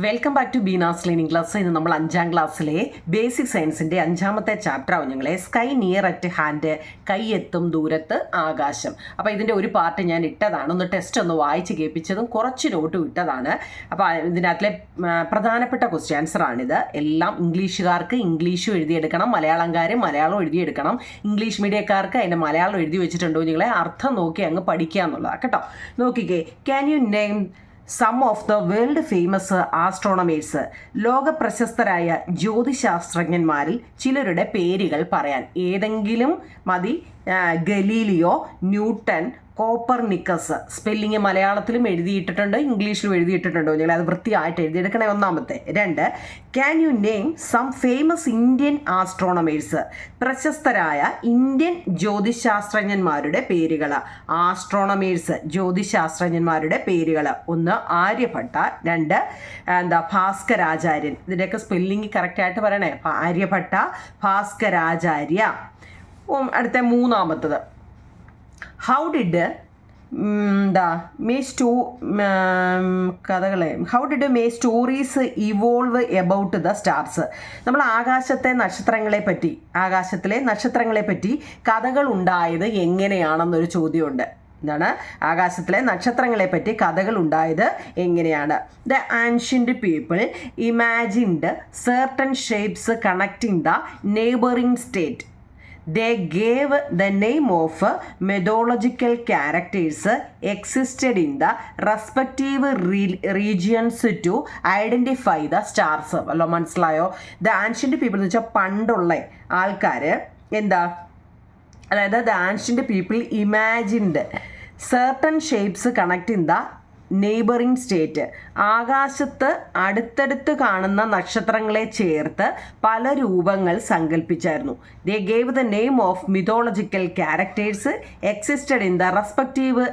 Welcome back to Beena's learning class. ഇന്ന് നമ്മൾ 5ാം ക്ലാസ്സിലെ ബേസിക് സയൻസിൻ്റെ 5ാമത്തെ ചാപ്റ്റർ ആവും ഞങ്ങളെ സ്കൈ നിയർ അറ്റ് ഹാൻഡ്, കൈയെത്തും ദൂരത്ത് ആകാശം. അപ്പോൾ ഇതിൻ്റെ ഒരു പാർട്ട് ഞാൻ ഇട്ടതാണ്, ഒന്ന് ടെസ്റ്റ് ഒന്ന് വായിച്ച് കേൾപ്പിച്ചതും കുറച്ച് നോട്ടും ഇട്ടതാണ്. അപ്പോൾ ഇതിനകത്തിലെ പ്രധാനപ്പെട്ട ക്വസ്റ്റ്യൻ ആൻസറാണിത്. എല്ലാം ഇംഗ്ലീഷുകാർക്ക് ഇംഗ്ലീഷും എഴുതിയെടുക്കണം, മലയാളംകാർ മലയാളം എഴുതിയെടുക്കണം. ഇംഗ്ലീഷ് മീഡിയക്കാർക്ക് അതിൻ്റെ മലയാളം എഴുതി വെച്ചിട്ടുണ്ടോ നിങ്ങളെ അർത്ഥം നോക്കി അങ്ങ് പഠിക്കുക എന്നുള്ളതാണ് കേട്ടോ. നോക്കിക്കേ, can you name some of the world famous astronomers? ലോക പ്രശസ്തരായ ജ്യോതിശാസ്ത്രജ്ഞന്മാരിൽ ചിലരുടെ പേരുകൾ പറയാൻ. ഏതെങ്കിലും മതി. Galileo, newton, Copernicus. സ്പെല്ലിങ് മലയാളത്തിലും എഴുതിയിട്ടിട്ടുണ്ട്, ഇംഗ്ലീഷിലും എഴുതിയിട്ടിട്ടുണ്ടോ നിങ്ങൾ അത് വൃത്തിയായിട്ട് എഴുതിയെടുക്കണേ. ഒന്നാമത്തെ. 2, can you name some famous Indian astronomers? പ്രശസ്തരായ ഇന്ത്യൻ ജ്യോതിശാസ്ത്രജ്ഞന്മാരുടെ പേരുകൾ. ആസ്ട്രോണമേഴ്സ് ജ്യോതിശാസ്ത്രജ്ഞന്മാരുടെ പേരുകൾ. 1 ആര്യഭട്ട, 2 ഭാസ്കരാചാര്യൻ. ഇതിൻ്റെയൊക്കെ സ്പെല്ലിങ് കറക്റ്റായിട്ട് പറയണേ. ആര്യഭട്ട, ഭാസ്കരാചാര്യ. അടുത്ത 3ാമത്തത്. How did may stories evolve about the stars? നമ്മൾ ആകാശത്തിലെ നക്ഷത്രങ്ങളെ പറ്റി കഥകൾ ഉണ്ടായത് എങ്ങനെയാണെന്നൊരു ചോദ്യമുണ്ട്. എന്താണ്? ആകാശത്തിലെ നക്ഷത്രങ്ങളെ പറ്റി കഥകൾ ഉണ്ടായത് എങ്ങനെയാണ്? The ancient people imagined certain shapes connecting the neighbouring state. They gave the name of mythological characters existed in the respective regions to identify the stars. അല്ലോ മനസ്സിലായോ? ദ ആൻഷ്യന്റ് പീപ്പിൾ എന്ന് വെച്ചാൽ പണ്ടുള്ള ആൾക്കാർ അതായത് the ancient people imagined certain shapes connecting the neighbouring state. ആകാശത്ത് അടുത്തടുത്ത് കാണുന്ന നക്ഷത്രങ്ങളെ ചേർത്ത് പല രൂപങ്ങൾ സങ്കല്പിച്ചായിരുന്നു. They gave the name of mythological characters existed in the respective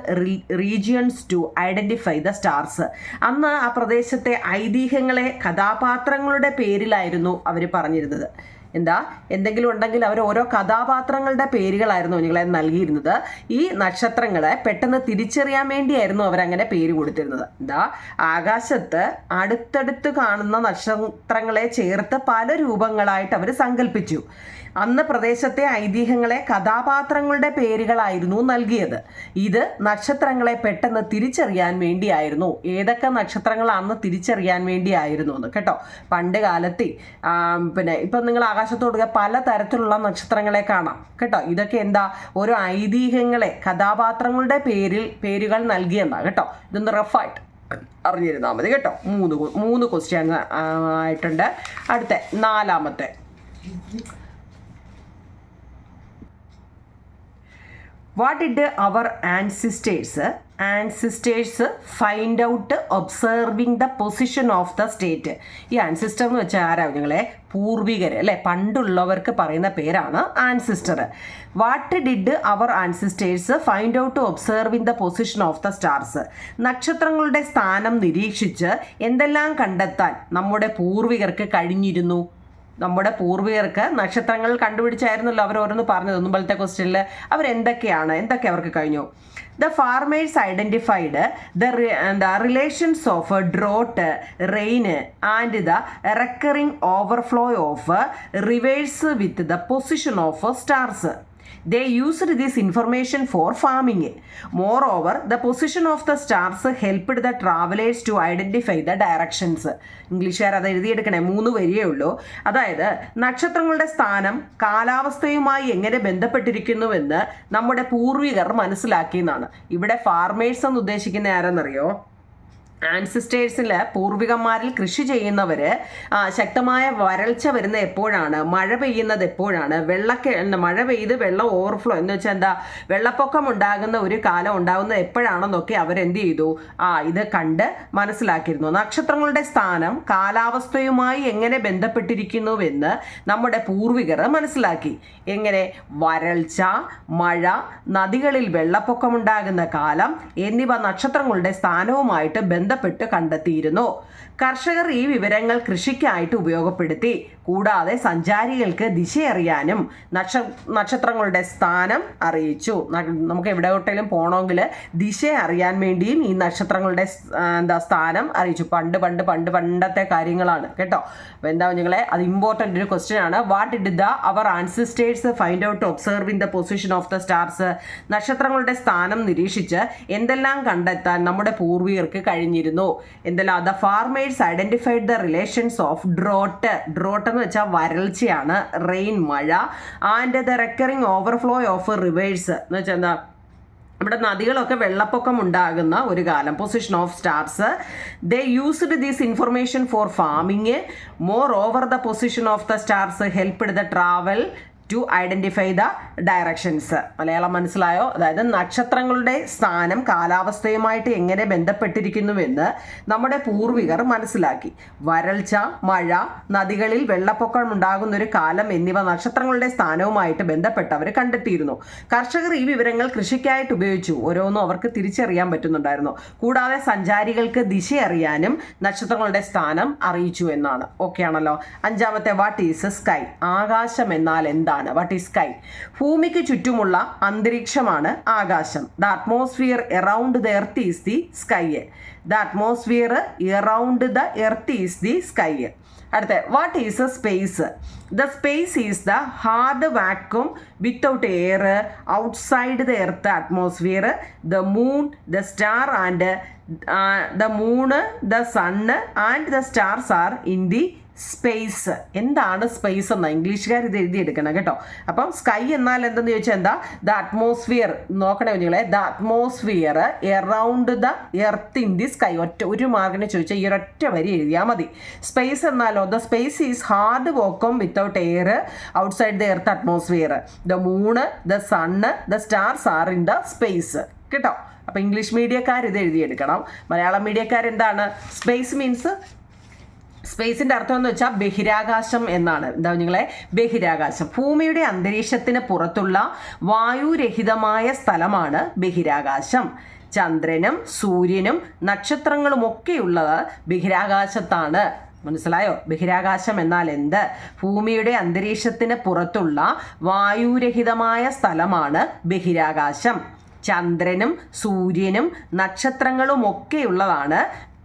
regions to identify the stars. അന്ന് ആ പ്രദേശത്തെ ഐതിഹ്യങ്ങളെ കഥാപാത്രങ്ങളുടെ പേരിലായിരുന്നു അവർ പറഞ്ഞിരുന്നത്. എന്തെങ്കിലും ഉണ്ടെങ്കിൽ അവർ ഓരോ കഥാപാത്രങ്ങളുടെ പേരുകളായിരുന്നു നിങ്ങളെ നൽകിയിരുന്നത്. ഈ നക്ഷത്രങ്ങളെ പെട്ടെന്ന് തിരിച്ചറിയാൻ വേണ്ടിയായിരുന്നു അവരങ്ങനെ പേര് കൊടുത്തിരുന്നത്. ആകാശത്ത് അടുത്തടുത്ത് കാണുന്ന നക്ഷത്രങ്ങളെ ചേർത്ത് പല രൂപങ്ങളായിട്ട് അവർ സങ്കല്പിച്ചു. അന്ന് പ്രദേശത്തെ ഐതിഹ്യങ്ങളെ കഥാപാത്രങ്ങളുടെ പേരുകളായിരുന്നു നൽകിയത്. ഇത് നക്ഷത്രങ്ങളെ പെട്ടെന്ന് തിരിച്ചറിയാൻ വേണ്ടിയായിരുന്നു. ഏതൊക്കെ നക്ഷത്രങ്ങളാണെന്ന് തിരിച്ചറിയാൻ വേണ്ടിയായിരുന്നു എന്ന് കേട്ടോ. പണ്ട് കാലത്ത് ഇപ്പം നിങ്ങൾ ആകാശത്തോട് പല തരത്തിലുള്ള നക്ഷത്രങ്ങളെ കാണാം കേട്ടോ. ഇതൊക്കെ ഓരോ ഐതിഹ്യങ്ങളെ കഥാപാത്രങ്ങളുടെ പേരുകൾ നൽകിയെന്നാണ് കേട്ടോ. ഇതൊന്ന് റഫായിട്ട് അറിഞ്ഞിരുന്നാൽ മതി കേട്ടോ. 3 ക്വസ്റ്റ്യൻ ആയിട്ടുണ്ട്. അടുത്ത 4ാമത്തെ. What did our ancestors find out observing the position of the state? ഈ ആൻസിസ്റ്റർ എന്ന് വെച്ചാൽ ആരാ നിങ്ങളെ? പൂർവികർ അല്ലേ? പണ്ടുള്ളവർക്ക് പറയുന്ന പേരാണ് ancestor. What did our ancestors find out observing the position of the stars? നക്ഷത്രങ്ങളുടെ സ്ഥാനം നിരീക്ഷിച്ച് എന്തെല്ലാം കണ്ടെത്താൻ നമ്മുടെ പൂർവികർക്ക് കഴിഞ്ഞിരുന്നു? നമ്മുടെ പൂർവികർക്ക് നക്ഷത്രങ്ങൾ കണ്ടുപിടിച്ചായിരുന്നല്ലോ അവർ ഓരോന്ന് പറഞ്ഞത്. മുമ്പത്തെ ക്വസ്റ്റ്യനിൽ എന്തൊക്കെ അവർക്ക് കഴിഞ്ഞു? The farmers identified the relations of drought, rain and the recurring overflow of rivers with the position of stars. They used this information for farming. Moreover, the position of the stars helped the travelers to identify the directions. ഇംഗ്ലീഷുകാർ അത് എഴുതിയെടുക്കണേ. 3 വരിയേ ഉള്ളൂ. അതായത് നക്ഷത്രങ്ങളുടെ സ്ഥാനം കാലാവസ്ഥയുമായി എങ്ങനെ ബന്ധപ്പെട്ടിരിക്കുന്നുവെന്ന് നമ്മുടെ പൂർവികർ മനസ്സിലാക്കിയെന്നാണ്. ഇവിടെ ഫാർമേഴ്സ് എന്ന് ഉദ്ദേശിക്കുന്ന ആരെന്നറിയോ? ആൻസിസ്റ്റേഴ്സിൽ പൂർവികന്മാരിൽ കൃഷി ചെയ്യുന്നവർ ശക്തമായ വരൾച്ച വരുന്ന എപ്പോഴാണ്, മഴ പെയ്യുന്നത് എപ്പോഴാണ്, മഴ പെയ്ത് വെള്ളം ഓവർഫ്ലോ എന്ന് വെച്ചാൽ വെള്ളപ്പൊക്കം ഉണ്ടാകുന്ന ഒരു കാലം ഉണ്ടാകുന്നത് എപ്പോഴാണെന്നൊക്കെ അവരെന്ത് ചെയ്തു? ഇത് കണ്ട് മനസ്സിലാക്കിയിരുന്നു. നക്ഷത്രങ്ങളുടെ സ്ഥാനം കാലാവസ്ഥയുമായി എങ്ങനെ ബന്ധപ്പെട്ടിരിക്കുന്നുവെന്ന് നമ്മുടെ പൂർവികർ മനസ്സിലാക്കി. എങ്ങനെ? വരൾച്ച, മഴ, നദികളിൽ വെള്ളപ്പൊക്കമുണ്ടാകുന്ന കാലം എന്നിവ നക്ഷത്രങ്ങളുടെ സ്ഥാനവുമായിട്ട് ബന്ധപ്പെട്ട് കണ്ടെത്തിയിരുന്നു. കർഷകർ ഈ വിവരങ്ങൾ കൃഷിക്കായിട്ട് ഉപയോഗപ്പെടുത്തി. കൂടാതെ സഞ്ചാരികൾക്ക് ദിശയറിയാനും നക്ഷത്രങ്ങളുടെ സ്ഥാനം അറിയിച്ചു. നമുക്ക് എവിടെയോട്ടെങ്കിലും പോകണമെങ്കിൽ ദിശ അറിയാൻ വേണ്ടിയും ഈ നക്ഷത്രങ്ങളുടെ സ്ഥാനം അറിയിച്ചു. പണ്ടത്തെ കാര്യങ്ങളാണ് കേട്ടോ. അപ്പോൾ എന്താ നിങ്ങളെ, അത് ഇമ്പോർട്ടൻ്റ് ഒരു ക്വസ്റ്റ്യൻ ആണ്. What did our ancestors find out observing the position of the stars? നക്ഷത്രങ്ങളുടെ സ്ഥാനം നിരീക്ഷിച്ച് എന്തെല്ലാം കണ്ടെത്താൻ നമ്മുടെ പൂർവികർക്ക് കഴിഞ്ഞിരുന്നു? എന്തെല്ലാം? The farmers identified the relations of drought എന്ന് വെച്ചാൽ വരൾച്ചയാണ്, റെയിൻ മഴ, and the recurring overflow of rivers എന്ന് വെച്ചാൽ എന്താ, ഇവിടെ നദികളൊക്കെ വെള്ളപ്പൊക്കം ഉണ്ടാകുന്ന ഒരു കാലം. Position of stars. They used this information for farming. Moreover the position of the stars helped the travel to identify the directions. Malayalam മനസ്സിലായോ? അതായത് നക്ഷത്രങ്ങളുടെ സ്ഥാനം കാലാവസ്ഥയുമായിട്ട് എങ്ങനെ ബന്ധപ്പെട്ടിരിക്കുന്നുവെന്ന് നമ്മുടെ പൂർവികർ മനസ്സിലാക്കി. വരൾച്ച, മഴ, നദികളിൽ വെള്ളപ്പൊക്കം ഉണ്ടാകുന്നൊരു കാലം എന്നിവ നക്ഷത്രങ്ങളുടെ സ്ഥാനവുമായിട്ട് ബന്ധപ്പെട്ടവർ കണ്ടെത്തിയിരുന്നു. കർഷകർ ഈ വിവരങ്ങൾ കൃഷിക്കായിട്ട് ഉപയോഗിച്ചു. ഓരോന്നും അവർക്ക് തിരിച്ചറിയാൻ പറ്റുന്നുണ്ടായിരുന്നു. കൂടാതെ സഞ്ചാരികൾക്ക് ദിശ അറിയാനും നക്ഷത്രങ്ങളുടെ സ്ഥാനം അറിയിച്ചു എന്നാണ്. ഓക്കെ ആണല്ലോ. അഞ്ചാമത്തെ, വാട്ട് ഈസ് സ്കൈ? ആകാശം എന്നാൽ എന്താണ്? What is sky? ഭൂമിക്ക് ചുറ്റുമുള്ള അന്തരീക്ഷമാണ് ആകാശം. The atmosphere around the earth is the sky. The atmosphere around the earth is the sky. അടുത്ത, what is a space? The space is the hard vacuum without air outside the earth atmosphere. The moon, the star and the moon, the sun and the stars are in the space. എന്താണ് space എന്നാ ഇംഗ്ലീഷുകാർ ഇത് എഴുതിയെടുക്കണം കേട്ടോ. അപ്പം sky എന്നാൽ എന്തെന്ന് ചോദിച്ചാൽ എന്താ? The atmosphere. നോക്കണേ കുഞ്ഞുങ്ങളെ, the atmosphere around the earth in the sky. ഒരു മാർക്കിനെ ചോദിച്ചാൽ ഈ ഒരൊറ്റ വരി എഴുതിയാൽ മതി. സ്പേസ് എന്നാലോ, the space is hard vacuum without air outside the earth atmosphere. The moon, the sun, the stars are in the space കേട്ടോ. അപ്പം ഇംഗ്ലീഷ് മീഡിയക്കാർ ഇത് എഴുതിയെടുക്കണം. മലയാളം മീഡിയക്കാർ എന്താണ്? സ്പേസ് മീൻസ്, സ്പേസിൻ്റെ അർത്ഥം എന്ന് വെച്ചാൽ ബഹിരാകാശം എന്നാണ്. എന്താ നിങ്ങളെ? ബഹിരാകാശം. ഭൂമിയുടെ അന്തരീക്ഷത്തിന് പുറത്തുള്ള വായുരഹിതമായ സ്ഥലമാണ് ബഹിരാകാശം. ചന്ദ്രനും സൂര്യനും നക്ഷത്രങ്ങളുമൊക്കെയുള്ളത് ബഹിരാകാശത്താണ്. മനസ്സിലായോ? ബഹിരാകാശം എന്നാൽ എന്ത്? ഭൂമിയുടെ അന്തരീക്ഷത്തിന് പുറത്തുള്ള വായുരഹിതമായ സ്ഥലമാണ് ബഹിരാകാശം. ചന്ദ്രനും സൂര്യനും നക്ഷത്രങ്ങളുമൊക്കെയുള്ളതാണ്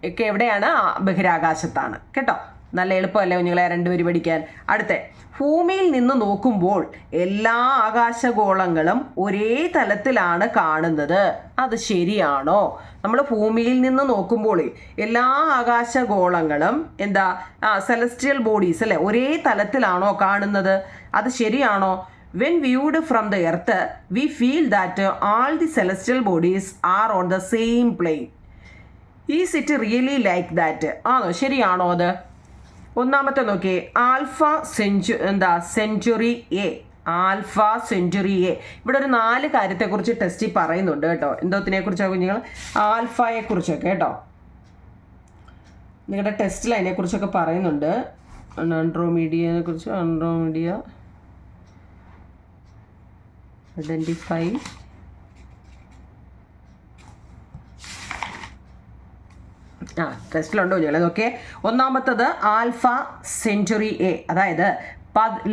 ഒക്കെ എവിടെയാണ്? ബഹിരാകാശത്താണ് കേട്ടോ. നല്ല എളുപ്പമല്ലേ കുഞ്ഞുങ്ങളെ രണ്ടുപേരും പഠിക്കാൻ. അടുത്ത, ഭൂമിയിൽ നിന്ന് നോക്കുമ്പോൾ എല്ലാ ആകാശഗോളങ്ങളും ഒരേ തലത്തിലാണ് കാണുന്നത്. അത് ശരിയാണോ? നമ്മൾ ഭൂമിയിൽ നിന്ന് നോക്കുമ്പോൾ എല്ലാ ആകാശഗോളങ്ങളും എന്താ, സെലസ്റ്റിയൽ ബോഡീസ് അല്ലേ, ഒരേ തലത്തിലാണോ കാണുന്നത്? അത് ശരിയാണോ? When viewed from the earth, we feel that all the celestial bodies are on the same plane. Is it really like that? ആണോ? ശരിയാണോ അത്? ഒന്നാമത്തെ നോക്കിയേ, century A. Alpha Centauri A. ഇവിടെ ഒരു 4 കാര്യത്തെക്കുറിച്ച് ടെസ്റ്റിൽ പറയുന്നുണ്ട് കേട്ടോ. എന്തോത്തിനെ കുറിച്ചാണ് കുഞ്ഞുങ്ങൾ? ആൽഫയെ കുറിച്ചൊക്കെ കേട്ടോ. നിങ്ങളുടെ ടെസ്റ്റിൽ അതിനെക്കുറിച്ചൊക്കെ പറയുന്നുണ്ട്. ആൻഡ്രോമീഡിയയെ കുറിച്ച്, ആൻഡ്രോമീഡിയ ഐഡൻറ്റിഫൈ ടെസ്റ്റിലുണ്ടോ ഞങ്ങൾ? ഓക്കെ. ഒന്നാമത്തത് ആൽഫ സെഞ്ചുറി എ, അതായത്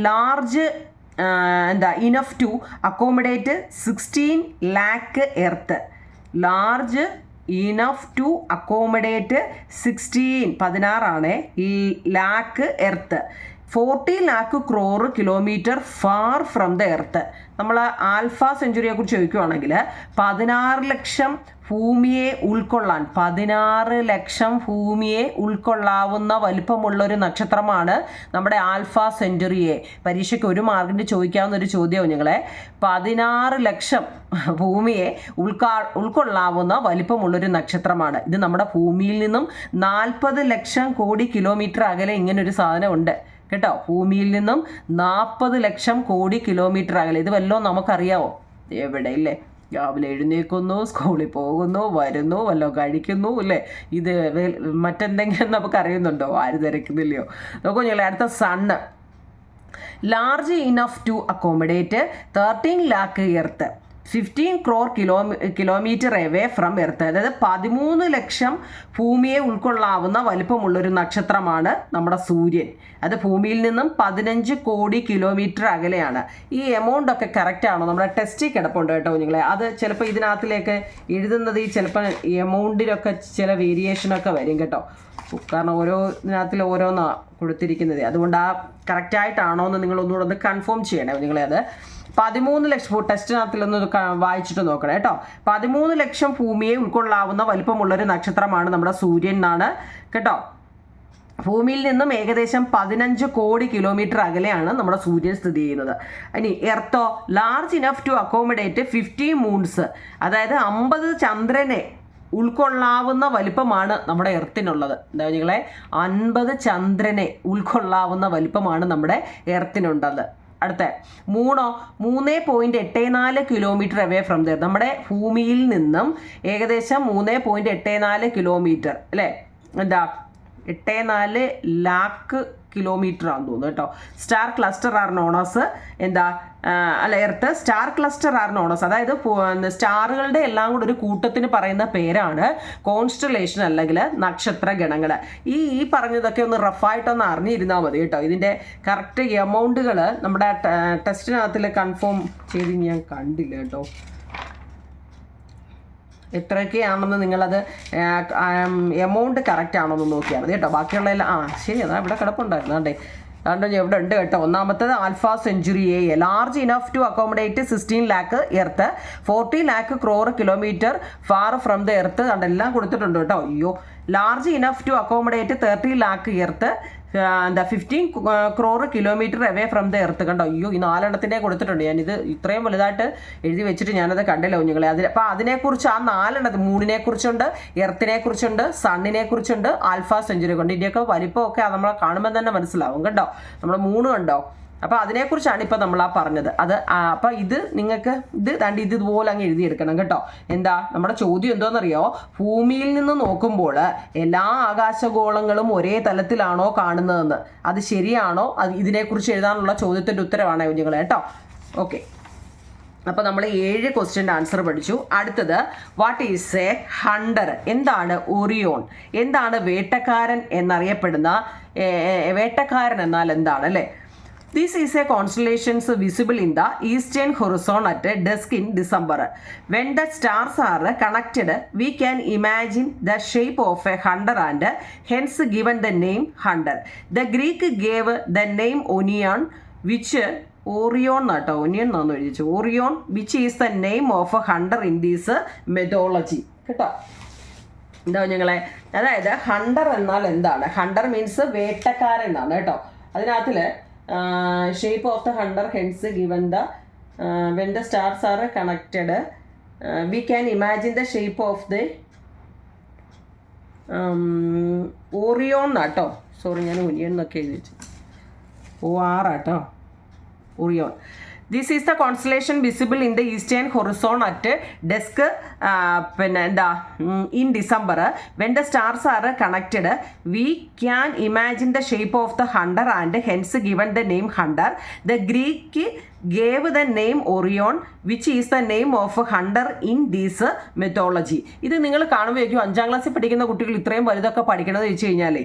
large enough to accommodate 16 lakh earth. Large enough to accommodate 16 lakh earth. 40 lakh crore kilometre far from the earth. നമ്മൾ ആൽഫ സെഞ്ചുറിയെ കുറിച്ച് ചോദിക്കുകയാണെങ്കിൽ 16 ലക്ഷം ഭൂമിയെ ഉൾക്കൊള്ളാൻ, 16 ലക്ഷം ഭൂമിയെ ഉൾക്കൊള്ളാവുന്ന വലിപ്പമുള്ളൊരു നക്ഷത്രമാണ് നമ്മുടെ ആൽഫ സെഞ്ചുറിയെ. പരീക്ഷയ്ക്ക് 1 മാർക്കിന് ചോദിക്കാവുന്ന ഒരു ചോദ്യവും ഞങ്ങളെ, 16 ലക്ഷം ഭൂമിയെ ഉൾക്കൊള്ളാവുന്ന വലിപ്പമുള്ളൊരു നക്ഷത്രമാണ് ഇത്. നമ്മുടെ ഭൂമിയിൽ നിന്നും 40 ലക്ഷം കോടി കിലോമീറ്റർ അകലെ ഇങ്ങനൊരു സാധനമുണ്ട് കേട്ടോ. ഭൂമിയിൽ നിന്നും 40 ലക്ഷം കോടി കിലോമീറ്റർ അകലെ. ഇത് വല്ലതും നമുക്കറിയാവോ? എവിടെ ഇല്ലേ? രാവിലെ എഴുന്നേൽക്കുന്നു, സ്കൂളിൽ പോകുന്നു, വരുന്നു, വല്ലതും കഴിക്കുന്നു അല്ലേ? ഇത് മറ്റെന്തെങ്കിലും നമുക്കറിയുന്നുണ്ടോ? ആര് തിരക്കുന്നില്ലയോ? നോക്കൂ ഞങ്ങൾ. അടുത്ത sun. Large enough to accommodate 13 lakh earth. 15 crore kilometre away from earth. അതായത് 13 ലക്ഷം ഭൂമിയെ ഉൾക്കൊള്ളാവുന്ന വലിപ്പമുള്ളൊരു നക്ഷത്രമാണ് നമ്മുടെ സൂര്യൻ. അത് ഭൂമിയിൽ നിന്നും 15 കോടി കിലോമീറ്റർ അകലെയാണ്. ഈ എമൗണ്ട് ഒക്കെ കറക്റ്റ് ആണോ? നമ്മുടെ ടെസ്റ്റിൽ കിടപ്പുണ്ട് കേട്ടോ നിങ്ങളെ. അത് ചിലപ്പോൾ ഇതിനകത്തിലേക്ക് എഴുതുന്നത് ഈ ചിലപ്പോൾ എമൗണ്ടിലൊക്കെ ചില വേരിയേഷനൊക്കെ വരും കേട്ടോ. കാരണം ഓരോ ഇതിനകത്തിൽ ഓരോന്നാണ് കൊടുത്തിരിക്കുന്നത്. അതുകൊണ്ട് ആ കറക്റ്റായിട്ടാണോ എന്ന് നിങ്ങളൊന്നുകൂടെ ഒന്ന് കൺഫേം ചെയ്യണേ നിങ്ങളെ. അത് 13 ലക്ഷം ടെസ്റ്റിനകത്തിലൊന്ന് വായിച്ചിട്ട് നോക്കണം കേട്ടോ. 13 ലക്ഷം ഭൂമിയെ ഉൾക്കൊള്ളാവുന്ന വലിപ്പമുള്ളൊരു നക്ഷത്രമാണ് നമ്മുടെ സൂര്യൻ എന്നാണ് കേട്ടോ. ഭൂമിയിൽ നിന്നും ഏകദേശം 15 കോടി കിലോമീറ്റർ അകലെയാണ് നമ്മുടെ സൂര്യൻ സ്ഥിതി ചെയ്യുന്നത്. ഇനി എർത്തോ large enough to accommodate 50 moons, അതായത് 50 ചന്ദ്രനെ ഉൾക്കൊള്ളാവുന്ന വലിപ്പമാണ് നമ്മുടെ എർത്തിനുള്ളത്. എന്താ നിങ്ങളെ, 50 ചന്ദ്രനെ ഉൾക്കൊള്ളാവുന്ന വലിപ്പമാണ് നമ്മുടെ എർത്തിനുള്ളത്. അടുത്ത 3.84 കിലോമീറ്റർ അവേ ഫ്രം ദർ, നമ്മുടെ ഭൂമിയിൽ നിന്നും ഏകദേശം 3.84 കിലോമീറ്റർ അല്ലേ, എന്താ 84 ലാക്ക് കിലോമീറ്റർ ആണെന്ന് തോന്നുന്നു കേട്ടോ. സ്റ്റാർ ക്ലസ്റ്റർ ആർ നോണസ് എന്താ അല്ല earth star cluster are known as, അതായത് സ്റ്റാറുകളുടെ എല്ലാം കൂടെ ഒരു കൂട്ടത്തിന് പറയുന്ന പേരാണ് കോൺസ്റ്റലേഷൻ അല്ലെങ്കിൽ നക്ഷത്ര ഗണങ്ങൾ. ഈ പറഞ്ഞതൊക്കെ ഒന്ന് റഫായിട്ടൊന്ന് അറിഞ്ഞിരുന്നാൽ മതി കേട്ടോ. ഇതിൻ്റെ കറക്റ്റ് എമൗണ്ടുകൾ നമ്മുടെ ടെസ്റ്റിനകത്തിൽ കൺഫേം ചെയ്ത് ഞാൻ കണ്ടില്ല കേട്ടോ. എത്രയൊക്കെയാണെന്ന് നിങ്ങളത് എമൗണ്ട് കറക്റ്റ് ആണോ എന്ന് നോക്കിയാൽ മതി കേട്ടോ. ബാക്കിയുള്ള എല്ലാം ശരി, അതാ ഇവിടെ കിടപ്പുണ്ടായിരുന്നു അതെ. അതുകൊണ്ട് ഇവിടെ ഉണ്ട് കേട്ടോ. ഒന്നാമത്തേത് Alpha Centauri A, large enough to accommodate 16 lakh earth, 40 lakh crore kilometre far from the earth. അതെല്ലാം കൊടുത്തിട്ടുണ്ട് കേട്ടോ. അയ്യോ, large enough to accommodate 30 lakh earth, എന്താ 15 crore kilometre away from the earth. കണ്ടോ, അയ്യോ ഈ 4 കൊടുത്തിട്ടുണ്ട്. ഞാനിത് ഇത്രയും വലുതായിട്ട് എഴുതി വെച്ചിട്ട് ഞാനത് കണ്ടില്ല കുഞ്ഞുങ്ങളെ. അപ്പോൾ അതിനെക്കുറിച്ച് ആ 4 മൂണിനെ കുറിച്ചുണ്ട്, എർത്തിനെ കുറിച്ചുണ്ട്, സണ്ണിനെ കുറിച്ചുണ്ട്, ആൽഫ സെഞ്ചുറി കൊണ്ട്. ഇതിൻ്റെയൊക്കെ വലിപ്പമൊക്കെ നമ്മളെ കാണുമ്പോൾ തന്നെ മനസ്സിലാവും കേട്ടോ. നമ്മൾ 3 കണ്ടോ. അപ്പോൾ അതിനെക്കുറിച്ചാണ് ഇപ്പോൾ നമ്മൾ പറഞ്ഞത്. അത് അപ്പോൾ ഇത് നിങ്ങൾക്ക് ഇതുപോലെ അങ്ങ് എഴുതിയെടുക്കണം കേട്ടോ. എന്താ നമ്മുടെ ചോദ്യം എന്തോന്നറിയോ, ഭൂമിയിൽ നിന്ന് നോക്കുമ്പോൾ എല്ലാ ആകാശഗോളങ്ങളും ഒരേ തലത്തിലാണോ കാണുന്നതെന്ന്, അത് ശരിയാണോ? അത് ഇതിനെക്കുറിച്ച് എഴുതാനുള്ള ചോദ്യത്തിൻ്റെ ഉത്തരവാണ് കുഞ്ഞുങ്ങൾ കേട്ടോ. ഓക്കെ, അപ്പോൾ നമ്മൾ 7 ക്വസ്റ്റ്യൻ്റെ ആൻസർ പഠിച്ചു. അടുത്തത് വാട്ട് ഈസ് എ ഹണ്ടർ, എന്താണ് ഒറിയോൺ, എന്താണ് വേട്ടക്കാരൻ എന്നറിയപ്പെടുന്ന വേട്ടക്കാരൻ എന്നാൽ എന്താണ് അല്ലേ? This is a constellation visible in the eastern horizon at dusk in December. When the stars are connected, we can imagine the shape of a hunter and hence given the name hunter. The Greek gave the name Orion, which Orion Orion, which is the name of a hunter in this mythology. കേട്ടോ, എന്താ ഞങ്ങളെ, അതായത് Hunter എന്നാൽ എന്താണ്? Hunter means വേട്ടക്കാരൻ എന്നാണ് കേട്ടോ. അതിനകത്തിൽ shape of the hunter hence given the when the stars are connected we can imagine the shape of the Orion ആട്ടോ. Sorry, ഞാൻ ഒനിയൻ എന്നൊക്കെ എഴുതി വെച്ചു. OR ആട്ടോ, Orion. This is the constellation visible in the eastern horizon at dusk പിന്നെ എന്താ in December. When the stars are connected, we can imagine the shape of the hunter and hence given the name hunter. The Greek gave the name Orion, which is the name of hunter in this mythology. ഇത് നിങ്ങൾ കാണുമ്പോഴേക്കും 5ാം ക്ലാസ്സിൽ പഠിക്കുന്ന കുട്ടികൾ ഇത്രയും വലുതൊക്കെ പഠിക്കണമെന്ന് വെച്ച് കഴിഞ്ഞാൽ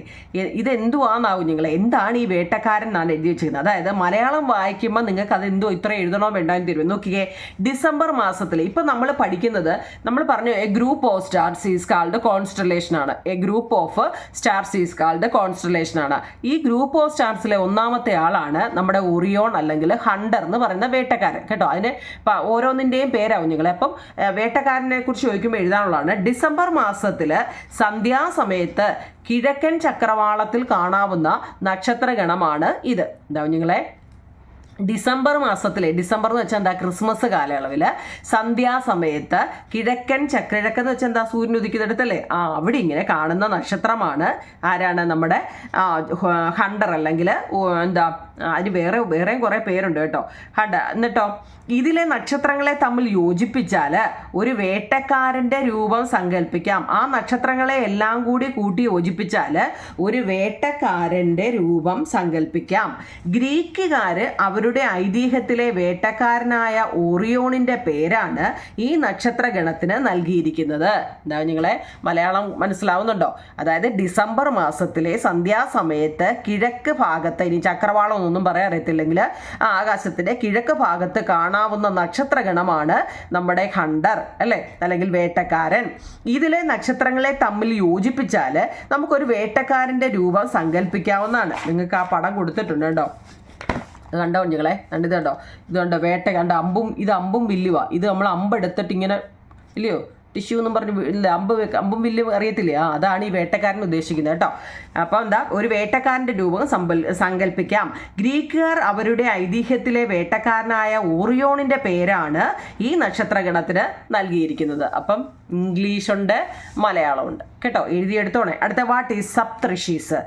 ഇത് എന്തുവാന്നാവും നിങ്ങൾ, എന്താണ് ഈ വേട്ടക്കാരൻ എന്നാണ് എഴുതി വെച്ചിരുന്നത്. അതായത് മലയാളം വായിക്കുമ്പോൾ നിങ്ങൾക്ക് അത് എന്തോ ഇത്ര എഴുതണോ വേണ്ടാന്ന് തരും. നോക്കിയേ, ഡിസംബർ മാസത്തിൽ ഇപ്പം നമ്മൾ പഠിക്കുന്നത്, നമ്മൾ പറഞ്ഞു a group of stars is called constellation ആണ്. A group of stars is called constellation ആണ്. ഈ ഗ്രൂപ്പ് ഓഫ് സ്റ്റാർസിലെ ഒന്നാമത്തെ ആളാണ് നമ്മുടെ ഒറിയോൺ അല്ലെങ്കിൽ ഹണ്ടർ എന്ന് പറയുന്ന വേട്ടക്കാരൻ കേട്ടോ. അതിന് ഓരോന്നിൻ്റെയും പേരാവും നിങ്ങളെ. അപ്പം വേട്ടക്കാരനെ കുറിച്ച് ചോദിക്കുമ്പോൾ എഴുതാനുള്ളതാണ്. ഡിസംബർ മാസത്തിൽ സന്ധ്യാസമയത്ത് കിഴക്കൻ ചക്രവാളത്തിൽ കാണാവുന്ന നക്ഷത്രഗണമാണ് ഇത്. എന്താ നിങ്ങളെ, ഡിസംബർ മാസത്തിലെ, ഡിസംബർ എന്ന് വെച്ചാൽ എന്താ, ക്രിസ്മസ് കാലയളവിൽ സന്ധ്യാസമയത്ത് കിഴക്കൻ കിഴക്കെന്ന് വെച്ചാൽ എന്താ, സൂര്യൻ ഉദിക്കുന്നിടത്തല്ലേ, അവിടെ ഇങ്ങനെ കാണുന്ന നക്ഷത്രമാണ് ആരാണ്, നമ്മുടെ ഹണ്ടർ അല്ലെങ്കിൽ എന്താ, അതിന് വേറെയും കുറേ പേരുണ്ട് കേട്ടോ. എന്നിട്ടോ ഇതിലെ നക്ഷത്രങ്ങളെ തമ്മിൽ യോജിപ്പിച്ചാൽ ഒരു വേട്ടക്കാരൻ്റെ രൂപം സങ്കല്പിക്കാം. ആ നക്ഷത്രങ്ങളെ എല്ലാം കൂടി കൂട്ടി യോജിപ്പിച്ചാൽ ഒരു വേട്ടക്കാരൻ്റെ രൂപം സങ്കല്പിക്കാം. ഗ്രീക്കുകാർ അവർ അവരുടെ ഐതിഹ്യത്തിലെ വേട്ടക്കാരനായ ഓറിയോണിൻ്റെ പേരാണ് ഈ നക്ഷത്രഗണത്തിന് നൽകിയിരിക്കുന്നത്. എന്താ നിങ്ങളെ മലയാളം മനസ്സിലാവുന്നുണ്ടോ? അതായത് ഡിസംബർ മാസത്തിലെ സന്ധ്യാസമയത്ത് കിഴക്ക് ഭാഗത്ത്, ഇനി ചക്രവാളം ഒന്നും പറയാൻ അറിയത്തില്ലെങ്കിൽ ആകാശത്തിൻ്റെ കിഴക്ക് ഭാഗത്ത് കാണാവുന്ന നക്ഷത്രഗണമാണ് നമ്മുടെ ഹണ്ടർ അല്ലേ, അല്ലെങ്കിൽ വേട്ടക്കാരൻ. ഇതിലെ നക്ഷത്രങ്ങളെ തമ്മിൽ യോജിപ്പിച്ചാൽ നമുക്കൊരു വേട്ടക്കാരൻ്റെ രൂപം സങ്കല്പിക്കാവുന്നതാണ്. നിങ്ങൾക്ക് ആ പടം കൊടുത്തിട്ടുണ്ട് കേട്ടോ, കണ്ടോ കുഞ്ഞുങ്ങളെ, ഇത് കണ്ടോ, ഇത് കണ്ടോ വേട്ട കണ്ടോ, ഇത് അമ്പും വില്ലുവാ. ഇത് നമ്മൾ അമ്പെടുത്തിട്ട് ഇങ്ങനെ ഇല്ലയോ, ടിഷ്യൂ എന്നും പറഞ്ഞ് ഇല്ല, അമ്പും വില്ലും അറിയത്തില്ലേ, അതാണ് ഈ വേട്ടക്കാരൻ ഉദ്ദേശിക്കുന്നത് കേട്ടോ. അപ്പോൾ എന്താ, ഒരു വേട്ടക്കാരൻ്റെ രൂപം സങ്കല്പിക്കാം. ഗ്രീക്കുകാർ അവരുടെ ഐതിഹ്യത്തിലെ വേട്ടക്കാരനായ ഓറിയോണിൻ്റെ പേരാണ് ഈ നക്ഷത്രഗണത്തിന് നൽകിയിരിക്കുന്നത്. അപ്പം ഇംഗ്ലീഷുണ്ട്, മലയാളമുണ്ട് കേട്ടോ, എഴുതിയെടുത്തോണേ. അടുത്ത വാട്ട് ഈസ് സപ്തഋഷീസ്.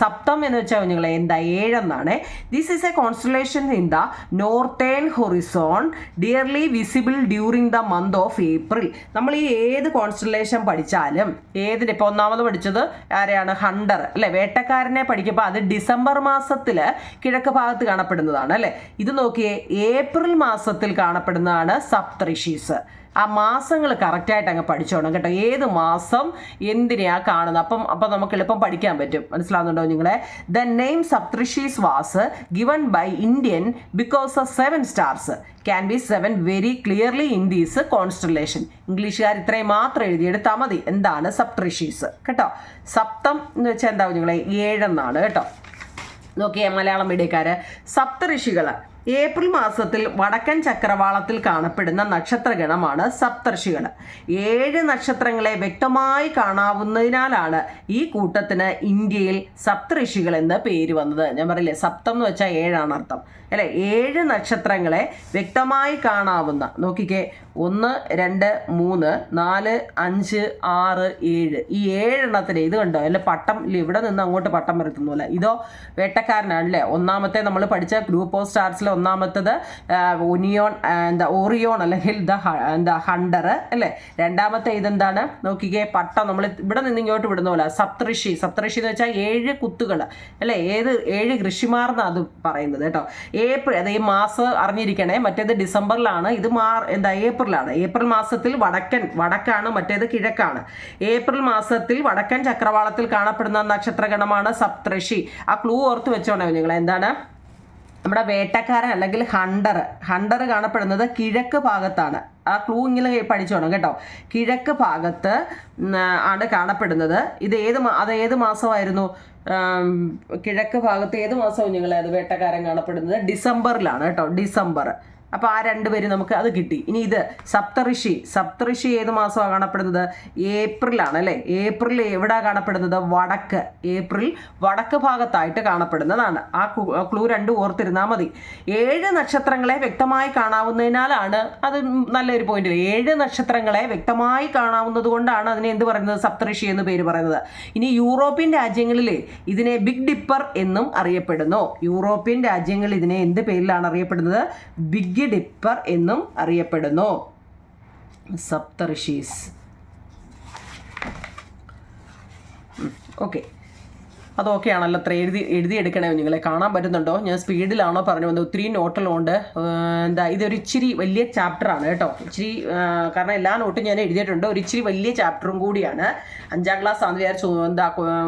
സപ്തം എന്ന് വെച്ചാൽ കുഞ്ഞുങ്ങളെ എന്താ, 7 എന്നാണ്. This is A constellation in the northern Horizon dearly visible during the month of April. നമ്മൾ ഈ ഏത് കോൺസ്റ്റലേഷൻ പഠിച്ചാലും, ഏതിന് ഇപ്പോൾ ഒന്നാമത് പഠിച്ചത് ആരെയാണ്, ഹണ്ടർ അല്ലേ, വേട്ടക്കാരനെ പഠിക്കുമ്പോൾ അത് ഡിസംബർ മാസത്തിൽ കിഴക്ക് ഭാഗത്ത് കാണപ്പെടുന്നതാണ് അല്ലേ. ഇത് നോക്കിയേ, ഏപ്രിൽ മാസത്തിൽ കാണപ്പെടുന്നതാണ് സപ്തഋഷീസ്. ആ മാസങ്ങൾ കറക്റ്റായിട്ട് അങ്ങ് പഠിച്ചോണം കേട്ടോ, ഏത് മാസം എന്തിനെയാ കാണുന്നത്. അപ്പം നമുക്ക് എളുപ്പം പഠിക്കാൻ പറ്റും. മനസ്സിലാവുന്നുണ്ടോ നിങ്ങളെ? The name Saptarishis was given by Indian because of 7 stars can be 7 very clearly in these constellation. ഇംഗ്ലീഷുകാർ ഇത്രയും മാത്രം എഴുതിയെടുത്താൽ മതി. എന്താണ് സപ്തഋഷീസ് കേട്ടോ. സപ്തം എന്ന് വെച്ചാൽ എന്താ നിങ്ങളെ, 7 എന്നാണ് കേട്ടോ. നോക്കിയേ മലയാളം മീഡിയക്കാര്, സപ്തഋഷികൾ ഏപ്രിൽ മാസത്തിൽ വടക്കൻ ചക്രവാളത്തിൽ കാണപ്പെടുന്ന നക്ഷത്രഗണമാണ് സപ്തർഷികൾ. 7 നക്ഷത്രങ്ങളെ വ്യക്തമായി കാണാവുന്നതിനാലാണ് ഈ കൂട്ടത്തിന് ഇന്ത്യയിൽ സപ്തഋഷികൾ എന്ന പേര് വന്നത്. ഞാൻ പറയില്ലേ, സപ്തം എന്ന് വെച്ചാൽ 7 അർത്ഥം അല്ലെ. 7 നക്ഷത്രങ്ങളെ വ്യക്തമായി കാണാവുന്ന, നോക്കിക്കേ, 1 2 3 4 5 6 7, ഈ 7 എണ്ണത്തിന് ഇത് കണ്ടോ, അല്ലെ പട്ടം ഇവിടെ നിന്ന് അങ്ങോട്ട് പട്ടം വരത്തുന്നില്ല. ഇതോ വേട്ടക്കാരനാണല്ലേ. ഒന്നാമത്തെ നമ്മൾ പഠിച്ച ഗ്രൂപ്പ് ഓഫ് സ്റ്റാർസിലെ ഒന്നാമത്തത് ഓറിയോൺ അല്ലെങ്കിൽ ഹണ്ടർ അല്ലേ. രണ്ടാമത്തെ ഇതെന്താണ്, നോക്കിക്കേ, പട്ടം നമ്മൾ ഇവിടെ നിന്ന് ഇങ്ങോട്ട് വിടുന്ന പോലെ സപ്തഋഷി എന്ന് വെച്ചാൽ 7 കുത്തുകൾ അല്ലേ. 7 ഋഷിമാർന്നാണ് അത് പറയുന്നത് കേട്ടോ. ഏപ്രിൽ, അത് ഈ മാസം അറിഞ്ഞിരിക്കണേ. മറ്റേത് ഡിസംബറിലാണ്, ഇത് ഏപ്രിലാണ്. ഏപ്രിൽ മാസത്തിൽ വടക്കാണ്, മറ്റേത് കിഴക്കാണ്. ഏപ്രിൽ മാസത്തിൽ വടക്കൻ ചക്രവാളത്തിൽ കാണപ്പെടുന്ന നക്ഷത്രഗണമാണ് സപ്തഋഷി. ആ ക്ലൂ ഓർത്ത് വെച്ചോണേ നിങ്ങൾ. എന്താണ്, നമ്മുടെ വേട്ടക്കാരൻ അല്ലെങ്കിൽ ഹണ്ടർ കാണപ്പെടുന്നത് കിഴക്ക് ഭാഗത്താണ്. ആ ക്ലൂ ഇങ്ങനെ പഠിച്ചോണം കേട്ടോ. കിഴക്ക് ഭാഗത്ത് ആണ് കാണപ്പെടുന്നത്. ഇത് ഏത് മാസമായിരുന്നു, കിഴക്ക് ഭാഗത്ത് ഏത് മാസവും നിങ്ങളെ അത് വേട്ടക്കാരൻ കാണപ്പെടുന്നത് ഡിസംബറിലാണ് കേട്ടോ, ഡിസംബർ. അപ്പോൾ ആ 2 പേര് നമുക്ക് അത് കിട്ടി. ഇനി ഇത് സപ്തഋഷി ഏത് മാസമാണ് കാണപ്പെടുന്നത്, ഏപ്രിലാണ് അല്ലേ. ഏപ്രിൽ എവിടെ കാണപ്പെടുന്നത്, ഏപ്രിൽ വടക്ക് ഭാഗത്തായിട്ട് കാണപ്പെടുന്നതാണ്. ആ ക്ലൂ 2 ഓർത്തിരുന്നാൽ മതി. 7 നക്ഷത്രങ്ങളെ വ്യക്തമായി കാണാവുന്നതിനാലാണ്, അത് നല്ലൊരു പോയിന്റ്. 7 നക്ഷത്രങ്ങളെ വ്യക്തമായി കാണാവുന്നത് കൊണ്ടാണ് അതിനെ എന്ത് പറയുന്നത്, സപ്തഋഷി എന്ന് പേര് പറയുന്നത്. ഇനി യൂറോപ്യൻ രാജ്യങ്ങളിൽ ഇതിനെ ബിഗ് ഡിപ്പർ എന്നും അറിയപ്പെടുന്നു. യൂറോപ്യൻ രാജ്യങ്ങൾ ഇതിനെ എന്ത് പേരിലാണ് അറിയപ്പെടുന്നത്, ബിഗ് ഡിപ്പർ എന്നും അറിയപ്പെടുന്നു. സപ്തഋഷീസ്. ഓക്കെ, അതൊക്കെ ആണല്ലോ. അത്ര എഴുതിയെടുക്കണേ നിങ്ങളെ. കാണാൻ പറ്റുന്നുണ്ടോ, ഞാൻ സ്പീഡിലാണോ പറഞ്ഞു വന്നത്, ഒത്തിരി നോട്ടുകളുണ്ട്. ഇതൊരു ഇച്ചിരി വലിയ ചാപ്റ്ററാണ് കേട്ടോ. കാരണം എല്ലാ നോട്ടും ഞാൻ എഴുതിയിട്ടുണ്ട്. ഒരു ഇച്ചിരി വലിയ ചാപ്റ്ററും കൂടിയാണ്. 5ാം ക്ലാസ് ആണെന്ന് വിചാരിച്ചു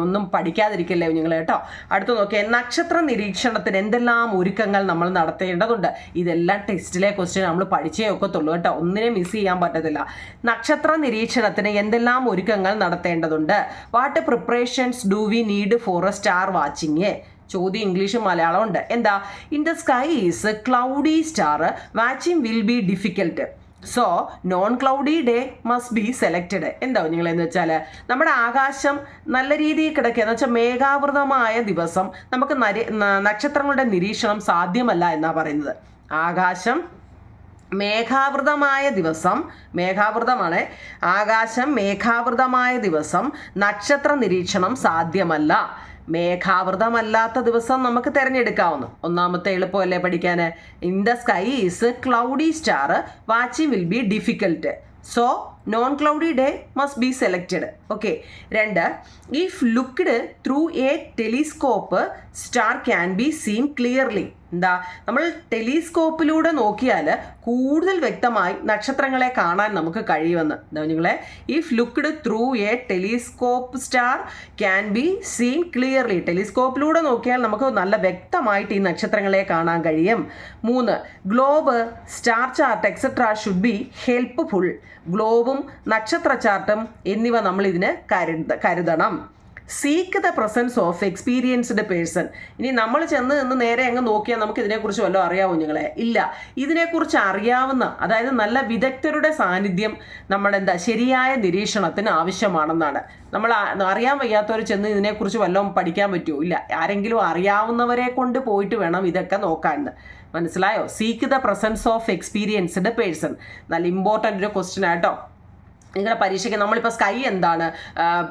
ഒന്നും പഠിക്കാതിരിക്കല്ലേ നിങ്ങൾ കേട്ടോ. അടുത്ത് നോക്കിയാൽ, നക്ഷത്ര നിരീക്ഷണത്തിന് എന്തെല്ലാം ഒരുക്കങ്ങൾ നമ്മൾ നടത്തേണ്ടതുണ്ട്. ഇതെല്ലാം ടെസ്റ്റിലെ ക്വസ്റ്റ്യൻ നമ്മൾ പഠിച്ചേ ഒക്കത്തുള്ളൂ കേട്ടോ, ഒന്നിനെ മിസ് ചെയ്യാൻ പറ്റത്തില്ല. നക്ഷത്ര നിരീക്ഷണത്തിന് എന്തെല്ലാം ഒരുക്കങ്ങൾ നടത്തേണ്ടതുണ്ട്. What preparations do we need for A star watching. ചോദ്യം ഇംഗ്ലീഷും മലയാളം ഉണ്ട്. എന്താ, in the sky is cloudy star watching will be difficult, so non cloudy day must be selected. എന്താ നിങ്ങളെന്ന് വെച്ചാൽ, നമ്മുടെ ആകാശം നല്ല രീതിയിൽ കിടക്കുക എന്ന് വെച്ചാൽ മേഘാവൃതമായ ദിവസം നമുക്ക് നക്ഷത്രങ്ങളുടെ നിരീക്ഷണം സാധ്യമല്ല എന്നാണ് പറയുന്നത്. ആകാശം മേഘാവൃതമായ ദിവസം, മേഘാവൃതമാണ് ആകാശം, മേഘാവൃതമായ ദിവസം നക്ഷത്ര നിരീക്ഷണം സാധ്യമല്ല. മേഘാവൃതമല്ലാത്ത ദിവസം നമുക്ക് തിരഞ്ഞെടുക്കാവുന്നു. ഒന്നാമത്തെ എളുപ്പമല്ലേ പഠിക്കാൻ. In the sky is cloudy star watching will be difficult, so non cloudy day must be selected. Okay. 2, if looked through a telescope star can be seen clearly. എന്താ, നമ്മൾ ടെലിസ്കോപ്പിലൂടെ നോക്കിയാൽ കൂടുതൽ വ്യക്തമായി നക്ഷത്രങ്ങളെ കാണാൻ നമുക്ക് കഴിയുമെന്ന്. എന്താ നിങ്ങളെ, if looked through a telescope star can be seen clearly. ടെലിസ്കോപ്പിലൂടെ നോക്കിയാൽ നമുക്ക് നല്ല വ്യക്തമായിട്ട് ഈ നക്ഷത്രങ്ങളെ കാണാൻ കഴിയും. 3, globe, star chart etcetera should be helpful. ഗ്ലോബും നക്ഷത്ര ചാർട്ടും എന്നിവ നമ്മൾ ഇതിന് കരുതണം. Seek the presence of experienced person. ഇനി നമ്മൾ ചെന്ന് നിന്ന് നേരെ അങ്ങ് നോക്കിയാൽ നമുക്ക് ഇതിനെക്കുറിച്ച് വല്ലതും അറിയാവോ നിങ്ങളെ? ഇല്ല. ഇതിനെക്കുറിച്ച് അറിയാവുന്ന, അതായത് നല്ല വിദഗ്ധരുടെ സാന്നിധ്യം നമ്മുടെ ശരിയായ നിരീക്ഷണത്തിന് ആവശ്യമാണെന്നാണ്. നമ്മൾ അറിയാൻ വയ്യാത്തവർ ചെന്ന് ഇതിനെക്കുറിച്ച് വല്ലതും പഠിക്കാൻ പറ്റുമോ? ഇല്ല. ആരെങ്കിലും അറിയാവുന്നവരെ കൊണ്ട് പോയിട്ട് വേണം ഇതൊക്കെ നോക്കാൻ. മനസ്സിലായോ? Seek the presence of experienced person. നല്ല ഇമ്പോർട്ടൻ്റ് ഒരു ക്വസ്റ്റ്യൻ ആട്ടോ. നിങ്ങളുടെ പരീക്ഷയ്ക്ക് നമ്മളിപ്പോൾ സ്കൈ എന്താണ്,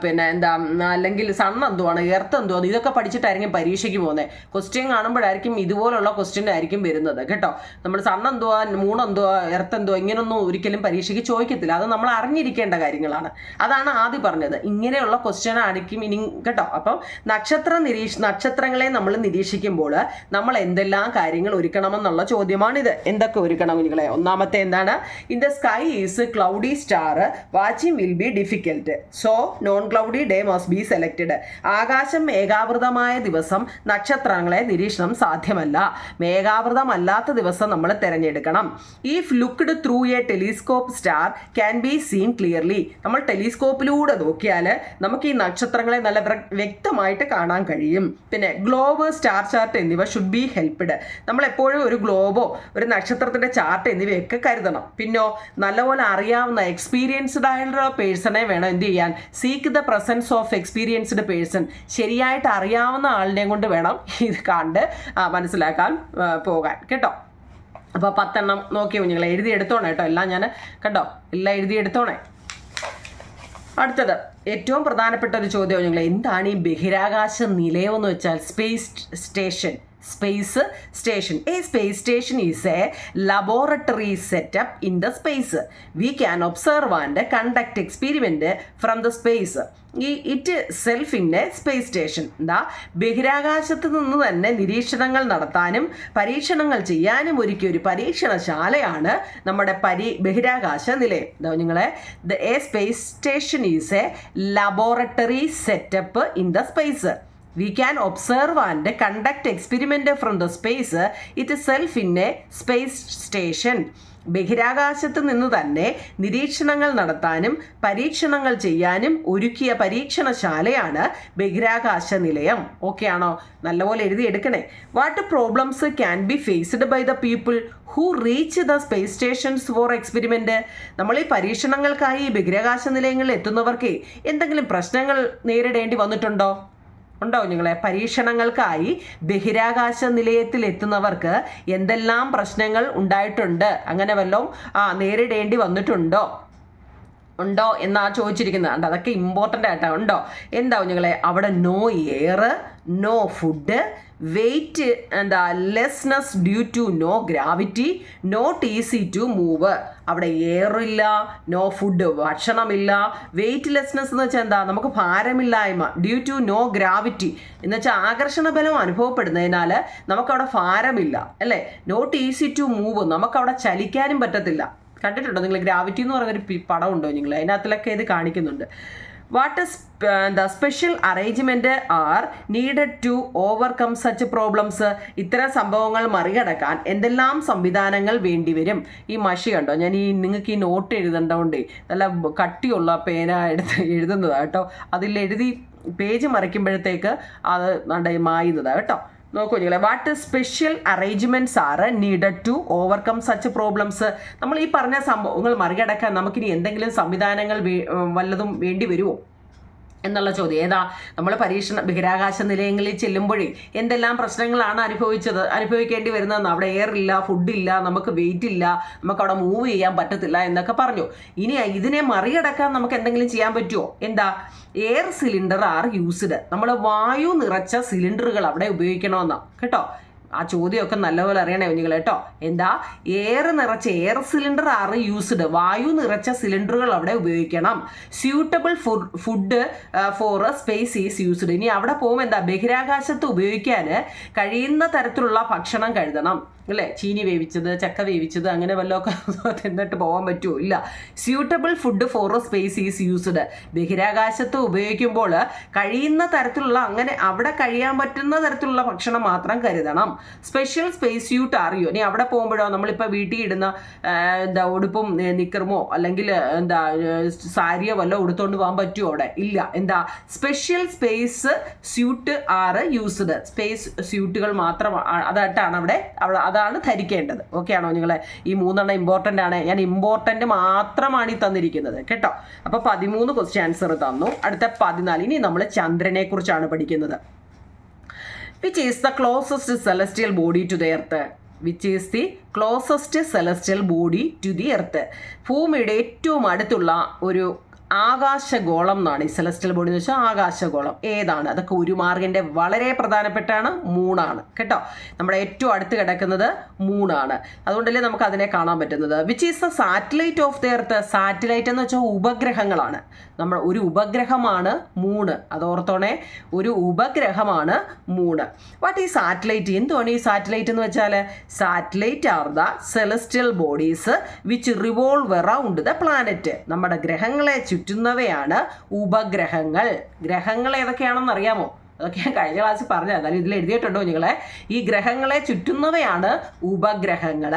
പിന്നെ എന്താ, അല്ലെങ്കിൽ സൺ എന്തുവാണ്, എർത്ത് എന്തുവാണ്, ഇതൊക്കെ പഠിച്ചിട്ടായിരിക്കും പരീക്ഷയ്ക്ക് പോകുന്നത്. ക്വസ്റ്റ്യൻ കാണുമ്പോഴായിരിക്കും ഇതുപോലുള്ള ക്വസ്റ്റ്യൻ ആയിരിക്കും വരുന്നത് കേട്ടോ. നമ്മൾ സൺ എന്തുവാ, മൂൺ എന്തുവാ, എർത്ത് എന്തുവാ, ഇങ്ങനൊന്നും ഒരിക്കലും പരീക്ഷയ്ക്ക് ചോദിക്കത്തില്ല. അത് നമ്മൾ അറിഞ്ഞിരിക്കേണ്ട കാര്യങ്ങളാണ്. അതാണ് ആദ്യം പറഞ്ഞത്. ഇങ്ങനെയുള്ള ക്വസ്റ്റ്യൻ ആയിരിക്കും ഇനി കേട്ടോ. അപ്പം നക്ഷത്രങ്ങളെ നമ്മൾ നിരീക്ഷിക്കുമ്പോൾ നമ്മൾ എന്തെല്ലാം കാര്യങ്ങൾ ഒരുക്കണമെന്നുള്ള ചോദ്യമാണിത്. എന്തൊക്കെ ഒരുക്കണം നിങ്ങളെ? ഒന്നാമത്തെ എന്താണ്? In the sky is cloudy star, watching will be difficult, so non cloudy day must be selected. ആകാശം മേഘാവൃതമായ ദിവസം നക്ഷത്രങ്ങളെ നിരീക്ഷണം സാധ്യമല്ല. മേഘാവൃതമല്ലാത്ത ദിവസം നമ്മൾ തിരഞ്ഞെടുക്കണം. If looked through a telescope star can be seen clearly. നമ്മൾ ടെലിസ്കോപ്പിലൂടെ നോക്കിയാൽ നമുക്ക് ഈ നക്ഷത്രങ്ങളെ നല്ല വ്യക്തമായിട്ട് കാണാൻ കഴിയും. പിന്നെ ഗ്ലോബ്, സ്റ്റാർ ചാർട്ട് എന്നിവ ഷുഡ് ബി ഹെൽപ്ഡ്. നമ്മൾ എപ്പോഴും ഒരു ഗ്ലോബോ ഒരു നക്ഷത്രത്തിന്റെ ചാർട്ട് എന്നിവയൊക്കെ കരുതണം. പിന്നോ നല്ലപോലെ അറിയാവുന്ന എക്സ്പീരിയൻസ്ഡ് ആയിട്ടുള്ള പേഴ്സണെ വേണം എന്ത് ചെയ്യാൻ? Seek the presence of experienced person. ശരിയായിട്ട് അറിയാവുന്ന ആളിനെ കൊണ്ട് വേണം ഇത് കണ്ട് മനസ്സിലാക്കാൻ പോകാൻ കേട്ടോ. അപ്പോൾ 10 നോക്കിയോ നിങ്ങൾ? എഴുതിയെടുത്തോണേ കേട്ടോ. എല്ലാം ഞാൻ കേട്ടോ, എല്ലാം എഴുതിയെടുത്തോണേ. അടുത്തത് ഏറ്റവും പ്രധാനപ്പെട്ട ഒരു ചോദ്യം നിങ്ങൾ, എന്താണ് ഈ ബഹിരാകാശ നിലയം എന്ന് വെച്ചാൽ? Space station. Space station. A space station is a laboratory setup in the space. We can observe and conduct experiment from the space. It self in A space station. എന്താ, ബഹിരാകാശത്ത് നിന്ന് തന്നെ നിരീക്ഷണങ്ങൾ നടത്താനും പരീക്ഷണങ്ങൾ ചെയ്യാനും ഒരുക്കിയ ഒരു പരീക്ഷണശാലയാണ് നമ്മുടെ ബഹിരാകാശ നിലയം. എന്താ നിങ്ങളെ, A space station is A laboratory setup in the space. We can observe and conduct experiment from the space itself in a space station. ബഹിരാകാശത്ത് നിന്ന് തന്നെ നിരീക്ഷണങ്ങൾ നടത്താനും പരീക്ഷണങ്ങൾ ചെയ്യാനും ഒരുക്കിയ പരീക്ഷണശാലയാണ് ബഹിരാകാശ നിലയം. ഓക്കെ ആണോ? നല്ലപോലെ എഴുതിയെടുക്കണേ. What problems can be faced by the people who reach the space stations for experiment. നമ്മൾ ഈ പരീക്ഷണങ്ങൾക്കായി ബഹിരാകാശ നിലയങ്ങളിൽ എത്തുന്നവർക്ക് എന്തെങ്കിലും പ്രശ്നങ്ങൾ നേരിടേണ്ടി വന്നിട്ടുണ്ടോ? ഉണ്ടോ നിങ്ങളെ? പരീക്ഷണങ്ങൾക്കായി ബഹിരാകാശ നിലയത്തിൽ എത്തുന്നവർക്ക് എന്തെല്ലാം പ്രശ്നങ്ങൾ ഉണ്ടായിട്ടുണ്ട്, അങ്ങനെ വല്ലതും നേരിടേണ്ടി വന്നിട്ടുണ്ടോ എന്നാ ചോദിച്ചിരിക്കുന്നത്. അതൊക്കെ ഇമ്പോർട്ടൻ്റ് ആയിട്ടാണ്. ഉണ്ടോ? എന്താവും നിങ്ങളെ? അവിടെ no air, no food, weightlessness due to no gravity, not easy to move. അവിടെ എയറില്ല, നോ ഫുഡ് ഭക്ഷണമില്ല, വെയിറ്റ് ലെസ്നെസ് എന്ന് വെച്ചാൽ എന്താ? നമുക്ക് ഭാരമില്ലായ്മ, ഡ്യൂ ടു നോ ഗ്രാവിറ്റി എന്ന് വെച്ചാൽ ആകർഷണ ബലം അനുഭവപ്പെടുന്നതിനാൽ നമുക്കവിടെ ഭാരമില്ല അല്ലേ. നോട്ട് ഈസി ടു മൂവ്, നമുക്കവിടെ ചലിക്കാനും പറ്റത്തില്ല. കണ്ടിട്ടുണ്ടോ നിങ്ങൾ? ഗ്രാവിറ്റി എന്ന് പറയുന്നൊരു പടം ഉണ്ടോ നിങ്ങൾ? അതിനകത്തിലൊക്കെ ഇത് കാണിക്കുന്നുണ്ട്. What is the special arrangement are needed to overcome such problems. ഇത്തരം സംഭവങ്ങൾ മറികടക്കാൻ എന്തെല്ലാം സംവിധാനങ്ങൾ വേണ്ടിവരും? ഈ മഷി കണ്ടോ, ഞാൻ നിങ്ങൾക്ക് ഈ നോട്ട് എഴുതേണ്ടതുകൊണ്ടേ നല്ല കട്ടിയുള്ള പേന എടുത്ത് എഴുതുന്നതാണ് കേട്ടോ. അതിലെഴുതി പേജ് മറിക്കുമ്പോഴത്തേക്ക് അത് മായുന്നതാണ് കേട്ടോ. നോക്കൂ നിങ്ങളെ, what special arrangements are needed to overcome such problems. നമ്മൾ ഈ പറഞ്ഞ സംഭവങ്ങൾ മറികടക്കാൻ നമുക്കിനി എന്തെങ്കിലും സംവിധാനങ്ങൾ വല്ലതും വേണ്ടി വരുമോ എന്നുള്ള ചോദ്യം. ഏതാ? നമ്മൾ ബഹിരാകാശ നിലയങ്ങളിൽ ചെല്ലുമ്പോഴേ എന്തെല്ലാം പ്രശ്നങ്ങളാണ് അനുഭവിക്കേണ്ടി വരുന്നതെന്ന്. അവിടെ എയർ ഇല്ല, ഫുഡില്ല, നമുക്ക് വെയിറ്റ് ഇല്ല, നമുക്ക് അവിടെ മൂവ് ചെയ്യാൻ പറ്റത്തില്ല എന്നൊക്കെ പറഞ്ഞു. ഇനി ഇതിനെ മറികടക്കാൻ നമുക്ക് എന്തെങ്കിലും ചെയ്യാൻ പറ്റുമോ? എന്താ? Air cylinder are used. നമ്മൾ വായു നിറച്ച സിലിണ്ടറുകൾ അവിടെ ഉപയോഗിക്കണമെന്നാണ് കേട്ടോ. ആ ചോദ്യമൊക്കെ നല്ലപോലെ അറിയണേ കുഞ്ഞുങ്ങൾ കേട്ടോ. എന്താ, എയർ നിറച്ച എയർ സിലിണ്ടർ ആർ യൂസ്ഡ്, വായു നിറച്ച സിലിണ്ടറുകൾ അവിടെ ഉപയോഗിക്കണം. Suitable food for space is used. ഇനി അവിടെ പോകുമ്പോൾ എന്താ, ബഹിരാകാശത്ത് ഉപയോഗിക്കാൻ കഴിയുന്ന തരത്തിലുള്ള ഭക്ഷണം കരുതണം അല്ലേ. ചീനി വേവിച്ചത്, ചക്ക വേവിച്ചത്, അങ്ങനെ വല്ലതൊക്കെ തിന്നിട്ട് പോകാൻ പറ്റുമോ? ഇല്ല. Suitable food for space is used. ബഹിരാകാശത്ത് ഉപയോഗിക്കുമ്പോൾ കഴിയുന്ന തരത്തിലുള്ള, അങ്ങനെ അവിടെ കഴിയാൻ പറ്റുന്ന തരത്തിലുള്ള ഭക്ഷണം മാത്രം കരുതണം. സ്പെഷ്യൽ സ്പേസ് സ്യൂട്ട് അറിയോ. ഇനി അവിടെ പോകുമ്പോഴോ നമ്മളിപ്പോൾ വീട്ടിൽ ഇടുന്ന എന്താ ഉടുപ്പും നിക്കറുമോ അല്ലെങ്കിൽ എന്താ സാരിയോ വല്ലോ ഉടുത്തോണ്ട് പോകാൻ പറ്റുമോ അവിടെ? ഇല്ല. എന്താ, സ്പെഷ്യൽ സ്പേസ് സ്യൂട്ട് ആറ് യൂസ്ഡ്. സ്പേസ് സ്യൂട്ടുകൾ മാത്രം അതായിട്ടാണ് അവിടെ അതാണ് ധരിക്കേണ്ടത്. ഓക്കെ ആണോ നിങ്ങളെ? ഈ 3 ഇമ്പോർട്ടൻ്റ് ആണ്. ഞാൻ ഇമ്പോർട്ടൻ്റ് മാത്രമാണ് ഈ തന്നിരിക്കുന്നത് കേട്ടോ. അപ്പോൾ 13 ക്വസ്റ്റ്യൻ ആൻസർ തന്നു. അടുത്ത 14. ഇനി നമ്മൾ ചന്ദ്രനെ കുറിച്ചാണ് പഠിക്കുന്നത്. Which is the closest celestial body to the earth? Which is the closest celestial body to the earth? ഭൂമിയുടെ ഏറ്റവും അടുത്തുള്ള ഒരു ആകാശഗോളം എന്നാണ് ഈ സെലസ്റ്റിയൽ ബോഡി എന്ന് വെച്ചാൽ ആകാശഗോളം. ഏതാണ്? അതൊക്കെ 1 മാർക്കിൻ്റെ വളരെ പ്രധാനപ്പെട്ടാണ്. മൂണാണ് കേട്ടോ. നമ്മുടെ ഏറ്റവും അടുത്ത് കിടക്കുന്നത് മൂണാണ്. അതുകൊണ്ടല്ലേ നമുക്ക് അതിനെ കാണാൻ പറ്റുന്നത്. Which is the satellite of the earth? Satellite എന്ന് വെച്ചാൽ ഉപഗ്രഹങ്ങളാണ്. നമ്മൾ ഒരു ഉപഗ്രഹമാണ് മൂണ്. അതോർത്തോണേ, ഒരു ഉപഗ്രഹമാണ് മൂണ്. വാട്ട് ഈ സാറ്റലൈറ്റ്? എന്തുവാണ് ഈ സാറ്റലൈറ്റ് എന്ന് വെച്ചാൽ? Satellite are the celestial bodies which revolve around the planet. നമ്മുടെ ഗ്രഹങ്ങളെ ചുറ്റുന്നവയാണ് ഉപഗ്രഹങ്ങൾ. ഗ്രഹങ്ങൾ ഏതൊക്കെയാണെന്ന് അറിയാമോ? അതൊക്കെ ഞാൻ കഴിഞ്ഞ ക്ലാസ്സിൽ പറഞ്ഞു. എന്നാലും ഇതിൽ എഴുതിയിട്ടുണ്ടോ നിങ്ങളെ? ഈ ഗ്രഹങ്ങളെ ചുറ്റുന്നവയാണ് ഉപഗ്രഹങ്ങൾ.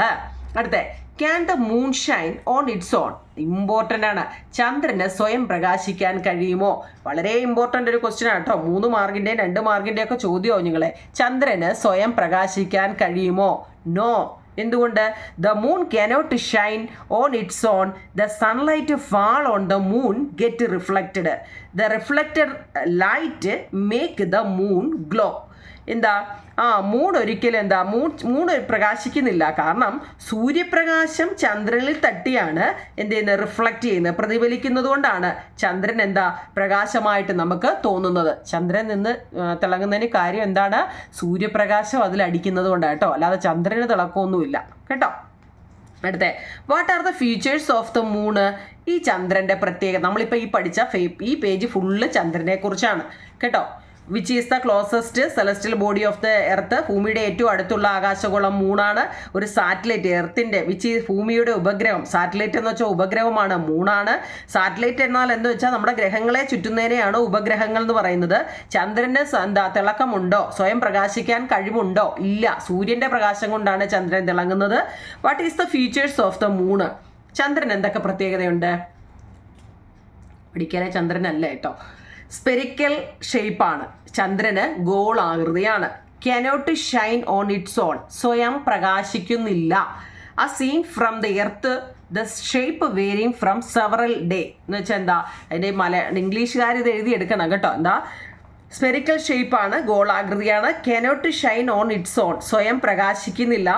അടുത്ത, can the moon Shine on its on? Important ആണ്. ചന്ദ്രന് സ്വയം പ്രകാശിക്കാൻ കഴിയുമോ? വളരെ ഇമ്പോർട്ടൻ്റ് ഒരു ക്വസ്റ്റ്യൻ ആണ് കേട്ടോ. 3 മാർക്കിൻ്റെയും 2 മാർക്കിൻ്റെയും ഒക്കെ ചോദ്യമാവും നിങ്ങളെ. ചന്ദ്രന് സ്വയം പ്രകാശിക്കാൻ കഴിയുമോ? നോ. എന്തുകൊണ്ട്? The moon cannot shine on its on. The sunlight fall on the moon get reflected. The reflected light make the moon glow. എന്താ, മൂൺ ഒരിക്കലും എന്താ മൂൺ പ്രകാശിക്കുന്നില്ല. കാരണം സൂര്യപ്രകാശം ചന്ദ്രനിൽ തട്ടിയാണ് എന്ത് ചെയ്യുന്നത്, റിഫ്ലക്റ്റ് ചെയ്യുന്നത്, പ്രതിഫലിക്കുന്നത് കൊണ്ടാണ് ചന്ദ്രൻ എന്താ പ്രകാശമായിട്ട് നമുക്ക് തോന്നുന്നത്. ചന്ദ്രൻ നിന്ന് തിളങ്ങുന്നതിന് കാര്യം എന്താണ്? സൂര്യപ്രകാശം അതിലടിക്കുന്നത് കൊണ്ടാണ് കേട്ടോ. അല്ലാതെ ചന്ദ്രന് തിളക്കമൊന്നുമില്ല കേട്ടോ. അടുത്ത, what are the features of the Moon? ഈ ചന്ദ്രൻ്റെ പ്രത്യേകത. നമ്മളിപ്പോൾ ഈ പഠിച്ച ഈ പേജ് ഫുള്ള് ചന്ദ്രനെ കുറിച്ചാണ് കേട്ടോ. Which is the closest celestial body of the earth? ഭൂമിയുടെ ഏറ്റവും അടുത്തുള്ള ആകാശഗോളം മൂണാണ്. ഒരു സാറ്റലൈറ്റ് എർത്തിൻ്റെ ഭൂമിയുടെ ഉപഗ്രഹം. സാറ്റലൈറ്റ് എന്ന് വെച്ചാൽ ഉപഗ്രഹമാണ്, മൂണാണ്. സാറ്റലൈറ്റ് എന്നാൽ എന്ന് വെച്ചാൽ നമ്മുടെ ഗ്രഹങ്ങളെ ചുറ്റുന്നതിനെയാണ് ഉപഗ്രഹങ്ങൾ എന്ന് പറയുന്നത്. ചന്ദ്രന് എന്താ തിളക്കമുണ്ടോ? സ്വയം പ്രകാശിക്കാൻ കഴിവുണ്ടോ? ഇല്ല. സൂര്യൻ്റെ പ്രകാശം കൊണ്ടാണ് ചന്ദ്രൻ തിളങ്ങുന്നത്. What is the features of the moon? ചന്ദ്രൻ എന്തൊക്കെ പ്രത്യേകതയുണ്ട്? പിടിക്കാനെ ചന്ദ്രനല്ല കേട്ടോ. സ്പെരിക്കൽ ഷേപ്പാണ്. ചന്ദ്രന് ഗോളാകൃതിയാണ്. Cannot shine on its own. സ്വയം പ്രകാശിക്കുന്നില്ല. ആ seen from the earth the shape varying from several day എന്ന് വെച്ചാൽ എന്താ, അതിൻ്റെ ഇംഗ്ലീഷുകാർ ഇത് എഴുതിയെടുക്കണം കേട്ടോ. എന്താ, സ്പെരിക്കൽ ഷേപ്പാണ്, ഗോളാകൃതിയാണ്. Cannot shine on its own. സ്വയം പ്രകാശിക്കുന്നില്ല.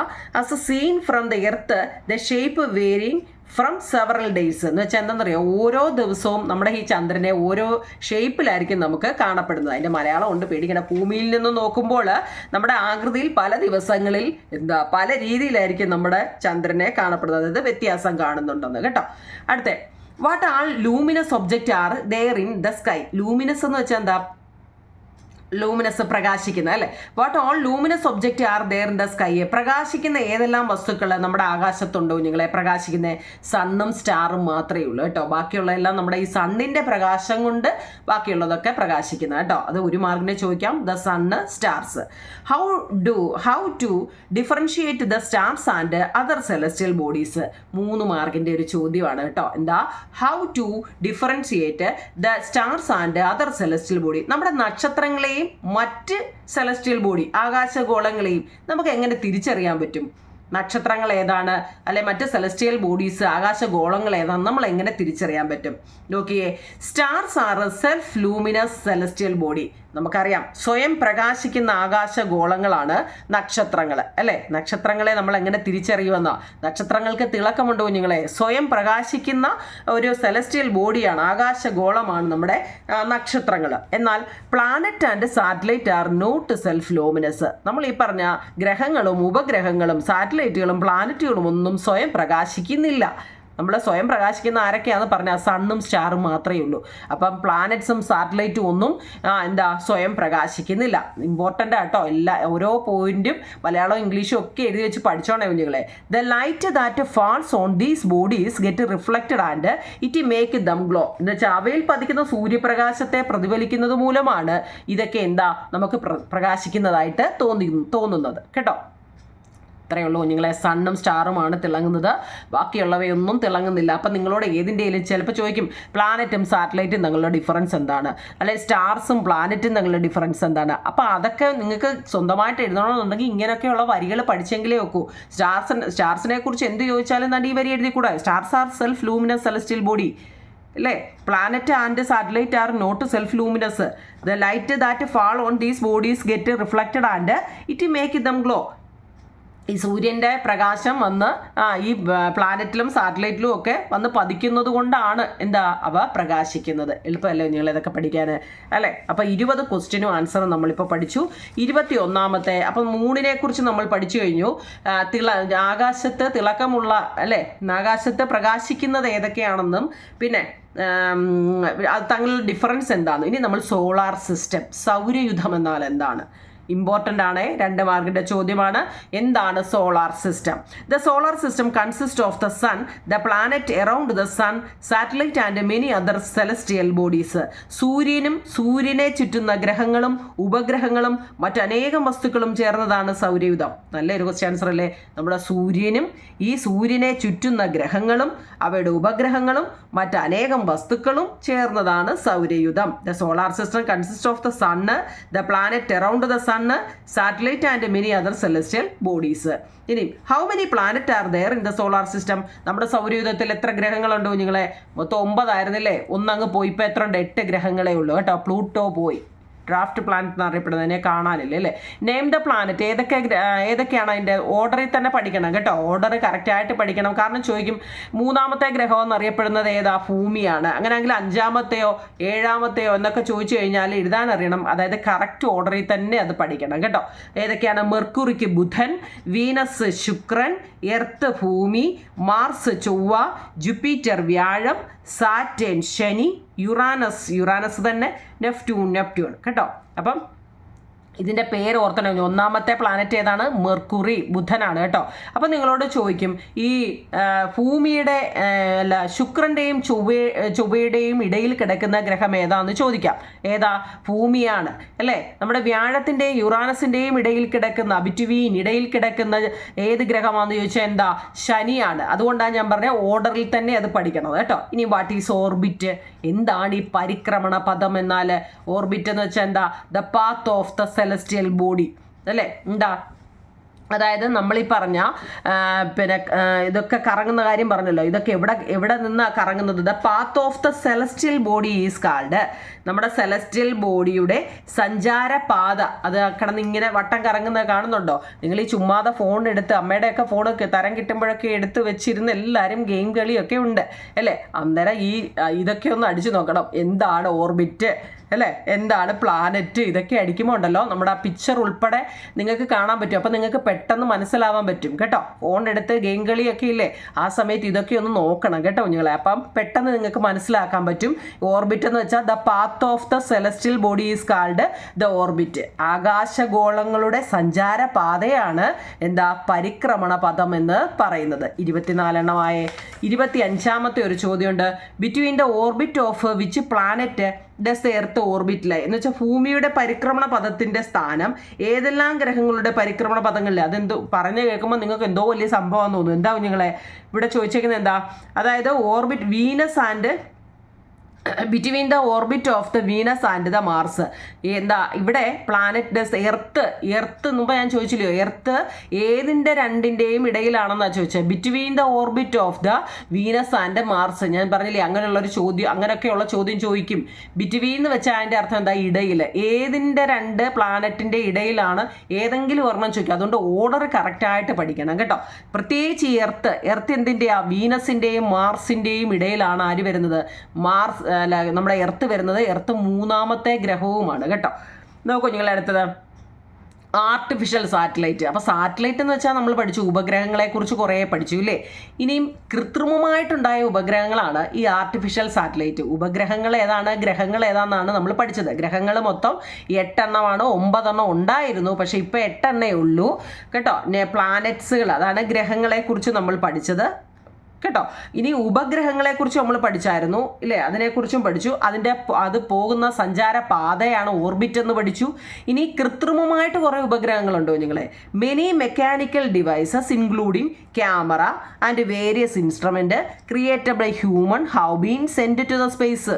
As a seen from the earth the shape varying from several days എന്ന് വെച്ചാൽ എന്താണെന്നറിയോ, ഓരോ ദിവസവും നമ്മുടെ ഈ ചന്ദ്രനെ ഓരോ ഷേപ്പിലായിരിക്കും നമുക്ക് കാണപ്പെടുന്നത്. അതിൻ്റെ മലയാളം ഉണ്ട്, പേടിക്കണം. ഭൂമിയിൽ നിന്ന് നോക്കുമ്പോൾ നമ്മുടെ ആകൃതിയിൽ പല ദിവസങ്ങളിൽ പല രീതിയിലായിരിക്കും നമ്മുടെ ചന്ദ്രനെ കാണപ്പെടുന്നത്. അതായത് വ്യത്യാസം കാണുന്നുണ്ടെന്ന് കേട്ടോ. അടുത്ത, what all luminous object are there in the sky? Luminous എന്ന് വെച്ചാൽ എന്താ? ലൂമിനസ് പ്രകാശിക്കുന്ന അല്ലേ. What all luminous object are there in the sky? പ്രകാശിക്കുന്ന ഏതെല്ലാം വസ്തുക്കൾ നമ്മുടെ ആകാശത്തുണ്ടോ നിങ്ങളെ? പ്രകാശിക്കുന്ന സണ്ണും സ്റ്റാറും മാത്രമേ ഉള്ളൂ കേട്ടോ. ബാക്കിയുള്ളതെല്ലാം നമ്മുടെ ഈ സണ്ണിൻ്റെ പ്രകാശം കൊണ്ട് ബാക്കിയുള്ളതൊക്കെ പ്രകാശിക്കുന്ന കേട്ടോ. അത് 1 മാർക്കിനെ ചോദിക്കാം. The sun, stars. How to differentiate the stars and other celestial bodies? 3 മാർക്കിൻ്റെ ഒരു ചോദ്യമാണ് കേട്ടോ. എന്താ? How to differentiate the stars and other celestial body? നമ്മുടെ നക്ഷത്രങ്ങളെയും മറ്റ് സെലസ്റ്റിയൽ ബോഡി ആകാശഗോളങ്ങളെയും നമുക്ക് എങ്ങനെ തിരിച്ചറിയാൻ പറ്റും? നക്ഷത്രങ്ങൾ ഏതാണ്, അല്ലെ മറ്റ് സെലസ്റ്റിയൽ ബോഡീസ് ആകാശഗോളങ്ങൾ ഏതാണ്, നമ്മൾ എങ്ങനെ തിരിച്ചറിയാൻ പറ്റും? നോക്കിയേ, stars are self luminous celestial body. നമുക്കറിയാം സ്വയം പ്രകാശിക്കുന്ന ആകാശഗോളങ്ങളാണ് നക്ഷത്രങ്ങൾ അല്ലേ. നക്ഷത്രങ്ങളെ നമ്മൾ എങ്ങനെ തിരിച്ചറിയുമെന്നോ? നക്ഷത്രങ്ങൾക്ക് തിളക്കമുണ്ട് കുഞ്ഞുങ്ങളെ. സ്വയം പ്രകാശിക്കുന്ന ഒരു സെലസ്റ്റിയൽ ബോഡിയാണ്, ആകാശഗോളമാണ് നമ്മുടെ നക്ഷത്രങ്ങൾ. എന്നാൽ planet and satellite are not self luminous. നമ്മൾ ഈ പറഞ്ഞ ഗ്രഹങ്ങളും ഉപഗ്രഹങ്ങളും സാറ്റലൈറ്റുകളും പ്ലാനറ്റുകളും ഒന്നും സ്വയം പ്രകാശിക്കുന്നില്ല. നമ്മൾ സ്വയം പ്രകാശിക്കുന്ന ആരൊക്കെയാണെന്ന് പറഞ്ഞാൽ സണ്ണും സ്റ്റാറും മാത്രമേ ഉള്ളൂ. അപ്പം പ്ലാനറ്റ്സും സാറ്റലൈറ്റും ഒന്നും സ്വയം പ്രകാശിക്കുന്നില്ല. ഇമ്പോർട്ടൻ്റ് ആട്ടോ, ഓരോ പോയിന്റും മലയാളവും ഇംഗ്ലീഷും ഒക്കെ എഴുതി വെച്ച് പഠിച്ചോണേ കുഞ്ഞുങ്ങളെ. The light that false on these bodies get reflected and it make them glow. എന്ന് വെച്ചാൽ അവയിൽ പതിക്കുന്ന സൂര്യപ്രകാശത്തെ പ്രതിഫലിക്കുന്നത് മൂലമാണ് ഇതൊക്കെ നമുക്ക് പ്രകാശിക്കുന്നതായിട്ട് തോന്നുന്നത് കേട്ടോ. ഇത്രയേ ഉള്ളൂ കുഞ്ഞുങ്ങളെ. സണ്ണും സ്റ്റാറുമാണ് തിളങ്ങുന്നത്, ബാക്കിയുള്ളവയൊന്നും തിളങ്ങുന്നില്ല. അപ്പം നിങ്ങളോട് ഏതിൻ്റെയും ചിലപ്പോൾ ചോദിക്കും പ്ലാനറ്റും സാറ്റലൈറ്റും തമ്മിലുള്ള ഡിഫറൻസ് എന്താണ്, അല്ലെങ്കിൽ സ്റ്റാർസും പ്ലാനറ്റും തമ്മിലുള്ള ഡിഫറൻസ് എന്താണ്. അപ്പോൾ അതൊക്കെ നിങ്ങൾക്ക് സ്വന്തമായിട്ട് എഴുതണമെന്നുണ്ടെങ്കിൽ ഇങ്ങനെയൊക്കെയുള്ള വരികൾ പഠിച്ചെങ്കിലേ വെക്കൂ. സ്റ്റാർസിനെ കുറിച്ച് എന്ത് ചോദിച്ചാലും ഈ വരി എഴുതിക്കൂടാ. Stars are self luminous celestial body അല്ലേ. Planet and satellite are not self luminous. The light that fall on these bodies get reflected and it make them glow. ഈ സൂര്യൻ്റെ പ്രകാശം വന്ന് ഈ പ്ലാനറ്റിലും സാറ്റലൈറ്റിലും ഒക്കെ വന്ന് പതിക്കുന്നത് കൊണ്ടാണ് അവ പ്രകാശിക്കുന്നത്. എളുപ്പമല്ലേ നിങ്ങൾ ഇതൊക്കെ പഠിക്കാൻ അല്ലേ. അപ്പോൾ 20 ക്വസ്റ്റ്യനും ആൻസറും നമ്മളിപ്പോൾ പഠിച്ചു. 21ാമത്തെ അപ്പം മൂണിനെ കുറിച്ച് നമ്മൾ പഠിച്ചു കഴിഞ്ഞു. ആകാശത്ത് തിളക്കമുള്ള അല്ലേ, ആകാശത്ത് പ്രകാശിക്കുന്നത് ഏതൊക്കെയാണെന്നും പിന്നെ തങ്ങളുടെ ഡിഫറൻസ് എന്താണെന്നും. ഇനി നമ്മൾ സോളാർ സിസ്റ്റം, സൗരയുധം എന്നാൽ എന്താണ്? ഇമ്പോർട്ടൻ്റ് ആണ്, 2 മാർക്കിൻ്റെ ചോദ്യമാണ്. എന്താണ് solar system? The solar system consist of the sun, the planet around the sun, satellite and many other celestial bodies. സൂര്യനും സൂര്യനെ ചുറ്റുന്ന ഗ്രഹങ്ങളും ഉപഗ്രഹങ്ങളും മറ്റനേകം വസ്തുക്കളും ചേർന്നതാണ് സൗരയുധം. നല്ലൊരു ക്വസ്റ്റ്യൻ ആൻസർ അല്ലേ. നമ്മുടെ സൂര്യനും ഈ സൂര്യനെ ചുറ്റുന്ന ഗ്രഹങ്ങളും അവയുടെ ഉപഗ്രഹങ്ങളും മറ്റനേകം വസ്തുക്കളും ചേർന്നതാണ് സൗരയുധം. The solar system consist of the sun, the planet around the sun, satellite and many other celestial bodies. ഇനി how many planet are there in the solar system? നമ്മുടെ സൗരയൂഥത്തിൽ എത്ര ഗ്രഹങ്ങളുണ്ട് കുഞ്ഞുങ്ങളെ? മൊത്തം 9 ആയിരുന്നില്ലേ, ഒന്നങ്ങ് പോയി. ഇപ്പോൾ എത്ര ഉണ്ട്? 8 ഗ്രഹങ്ങളേ ഉള്ളൂ കേട്ടോ. പ്ലൂട്ടോ പോയി, ഡ്രാഫ്റ്റ് പ്ലാനറ്റ് എന്നറിയപ്പെടുന്നതിനെ കാണാനില്ല അല്ലേ. നെയിം ദ പ്ലാനറ്റ്, ഏതൊക്കെയാണ് അതിൻ്റെ ഓർഡറിൽ തന്നെ പഠിക്കണം കേട്ടോ. ഓർഡർ കറക്റ്റായിട്ട് പഠിക്കണം. കാരണം ചോദിക്കും 3ാമത്തെ ഗ്രഹം എന്നറിയപ്പെടുന്നത് ഭൂമിയാണ്. അങ്ങനെയെങ്കിൽ 5ാമത്തെയോ 7ാമത്തെയോ എന്നൊക്കെ ചോദിച്ചു കഴിഞ്ഞാൽ എഴുതാൻ അറിയണം. അതായത് കറക്റ്റ് ഓർഡറിൽ തന്നെ അത് പഠിക്കണം കേട്ടോ. ഏതൊക്കെയാണ്? മെർക്കുറിക്ക് ബുധൻ, വീനസ് ശുക്രൻ, എർത്ത് ഭൂമി, മാർസ് ചൊവ്വ, ജുപ്പിറ്റർ വ്യാഴം, സാറ്റേൺ ശനി, യുറാനസ് തന്നെ, നെപ്റ്റ്യൂൺ കേട്ടോ. അപ്പം ഇതിൻ്റെ പേര് ഓർത്തണം. 1ാമത്തെ പ്ലാനറ്റ് ഏതാണ്? മെർക്കുറി, ബുധനാണ് കേട്ടോ. അപ്പം നിങ്ങളോട് ചോദിക്കും ഈ ഭൂമിയുടെ ശുക്രൻ്റെയും ചൊവ്വയുടെയും ഇടയിൽ കിടക്കുന്ന ഗ്രഹം ഏതാന്ന് ചോദിക്കാം. ഏതാ? ഭൂമിയാണ് അല്ലേ. നമ്മുടെ വ്യാഴത്തിൻ്റെയും യുറാനസിൻ്റെയും ഇടയിൽ കിടക്കുന്ന ഇടയിൽ കിടക്കുന്ന ഏത് ഗ്രഹമാണെന്ന് ചോദിച്ചാൽ ശനിയാണ്. അതുകൊണ്ടാണ് ഞാൻ പറഞ്ഞ ഓർഡറിൽ തന്നെ അത് പഠിക്കണം കേട്ടോ. ഇനി വാട്ട് ഈസ് ഓർബിറ്റ്? എന്താണ് ഈ പരിക്രമണ പദം? എന്നാൽ ഓർബിറ്റ് എന്ന് വെച്ചാൽ the path of the celestial body അല്ലേ. അതായത് നമ്മളീ പറഞ്ഞ പിന്നെ ഇതൊക്കെ കറങ്ങുന്ന കാര്യം പറഞ്ഞല്ലോ. ഇതൊക്കെ എവിടെ നിന്നാണ് കറങ്ങുന്നത്? The path of the celestial body is called. നമ്മുടെ സെലസ്റ്റിയൽ ബോഡിയുടെ സഞ്ചാരപാത, അത് കിടന്ന് ഇങ്ങനെ വട്ടം കറങ്ങുന്നത് കാണുന്നുണ്ടോ? നിങ്ങൾ ഈ ചുമ്മാതെ ഫോൺ എടുത്ത്, അമ്മയുടെയൊക്കെ ഫോണൊക്കെ തരം കിട്ടുമ്പോഴൊക്കെ എടുത്ത് വെച്ചിരുന്ന് എല്ലാവരും ഗെയിം കളിയൊക്കെ ഉണ്ട് അല്ലേ. അന്നേരം ഇതൊക്കെ ഒന്ന് അടിച്ചു നോക്കണം. എന്താണ് ഓർബിറ്റ് അല്ലേ, എന്താണ് പ്ലാനറ്റ്? ഇതൊക്കെ അടിക്കുമ്പോൾ ഉണ്ടല്ലോ നമ്മുടെ ആ പിക്ചർ ഉൾപ്പെടെ നിങ്ങൾക്ക് കാണാൻ പറ്റും. അപ്പം നിങ്ങൾക്ക് പെട്ടെന്ന് മനസ്സിലാവാൻ പറ്റും കേട്ടോ. ഫോൺ എടുത്ത് ഗെയിം കളിയൊക്കെ ഇല്ലേ, ആ സമയത്ത് ഇതൊക്കെ ഒന്ന് നോക്കണം കേട്ടോ കുഞ്ഞുങ്ങളെ. അപ്പം പെട്ടെന്ന് നിങ്ങൾക്ക് മനസ്സിലാക്കാൻ പറ്റും. ഓർബിറ്റ് എന്ന് വെച്ചാൽ the path of the celestial body is called the orbit. ആകാശഗോളങ്ങളുടെ സഞ്ചാര പാതയാണ് പരിക്രമണ പദം എന്ന് പറയുന്നത്. 24 25ാമത്തെ ഒരു ചോദ്യമുണ്ട്. Between the orbit of which planet does earth orbit lie? എന്ന് വെച്ചാൽ ഭൂമിയുടെ പരിക്രമണ പദത്തിന്റെ സ്ഥാനം ഏതെല്ലാം ഗ്രഹങ്ങളുടെ പരിക്രമണ പദങ്ങളിൽ? അതെന്തോ പറഞ്ഞു കേൾക്കുമ്പോൾ നിങ്ങൾക്ക് എന്തോ വലിയ സംഭവം തോന്നുന്നു. എന്താ നിങ്ങളെ ഇവിടെ ചോദിച്ചേക്കുന്നത്? അതായത് orbit Venus and between the orbit of the Venus and the Mars. എന്താ ഇവിടെ പ്ലാനറ്റ് എർത്ത് മുമ്പ് ഞാൻ ചോദിച്ചില്ലയോ, എർത്ത് ഏതിൻ്റെ രണ്ടിൻ്റെയും ഇടയിലാണെന്നാണ് ചോദിച്ചത്. Between the orbit of the Venus and Mars. ഞാൻ പറഞ്ഞില്ലേ അങ്ങനെയുള്ളൊരു ചോദ്യം, അങ്ങനെയൊക്കെയുള്ള ചോദ്യം ചോദിക്കും. ബിറ്റ്വീൻ എന്ന് വെച്ചാൽ അതിൻ്റെ അർത്ഥം എന്താ, ഇടയിൽ. ഏതിൻ്റെ രണ്ട് പ്ലാനറ്റിൻ്റെ ഇടയിലാണ് ഏതെങ്കിലും ഒരെണ്ണം ചോദിക്കും. അതുകൊണ്ട് ഓർഡർ കറക്റ്റായിട്ട് പഠിക്കണം കേട്ടോ. പ്രത്യേകിച്ച് ഈ എർത്ത് എന്തിൻ്റെയാ, വീനസിൻ്റെയും മാർസിൻ്റെയും ഇടയിലാണ് ആര് വരുന്നത്, മാർസ് അല്ല നമ്മുടെ എർത്ത് വരുന്നത്. എർത്ത് മൂന്നാമത്തെ ഗ്രഹവുമാണ് കേട്ടോ. നോക്കൂ നിങ്ങൾ അടുത്തത് ആർട്ടിഫിഷ്യൽ സാറ്റലൈറ്റ്. അപ്പോൾ സാറ്റലൈറ്റ് എന്ന് വെച്ചാൽ നമ്മൾ പഠിച്ചു, ഉപഗ്രഹങ്ങളെക്കുറിച്ച് കുറേ പഠിച്ചു ഇല്ലേ. ഇനിയും കൃത്രിമമായിട്ടുണ്ടായ ഉപഗ്രഹങ്ങളാണ് ഈ ആർട്ടിഫിഷ്യൽ സാറ്റലൈറ്റ്. ഉപഗ്രഹങ്ങൾ ഏതാണ്, ഗ്രഹങ്ങൾ ഏതാണെന്നാണ് നമ്മൾ പഠിച്ചത്. ഗ്രഹങ്ങൾ മൊത്തം 8 എണ്ണമാണ്, 9 എണ്ണം ഉണ്ടായിരുന്നു, പക്ഷേ ഇപ്പോൾ 8 എണ്ണേ ഉള്ളൂ കേട്ടോ. പ്ലാനറ്റ്സുകൾ, അതാണ് ഗ്രഹങ്ങളെക്കുറിച്ച് നമ്മൾ പഠിച്ചത് കേട്ടോ. ഇനി ഉപഗ്രഹങ്ങളെക്കുറിച്ച് നമ്മൾ പഠിച്ചായിരുന്നു ഇല്ലേ, അതിനെക്കുറിച്ചും പഠിച്ചു. അത് പോകുന്ന സഞ്ചാര പാതയാണ് ഓർബിറ്റ് എന്ന് പഠിച്ചു. ഇനി കൃത്രിമമായിട്ട് കുറേ ഉപഗ്രഹങ്ങളുണ്ടോ നിങ്ങളെ. Many mechanical devices including camera and various instrument created by human have been send to the space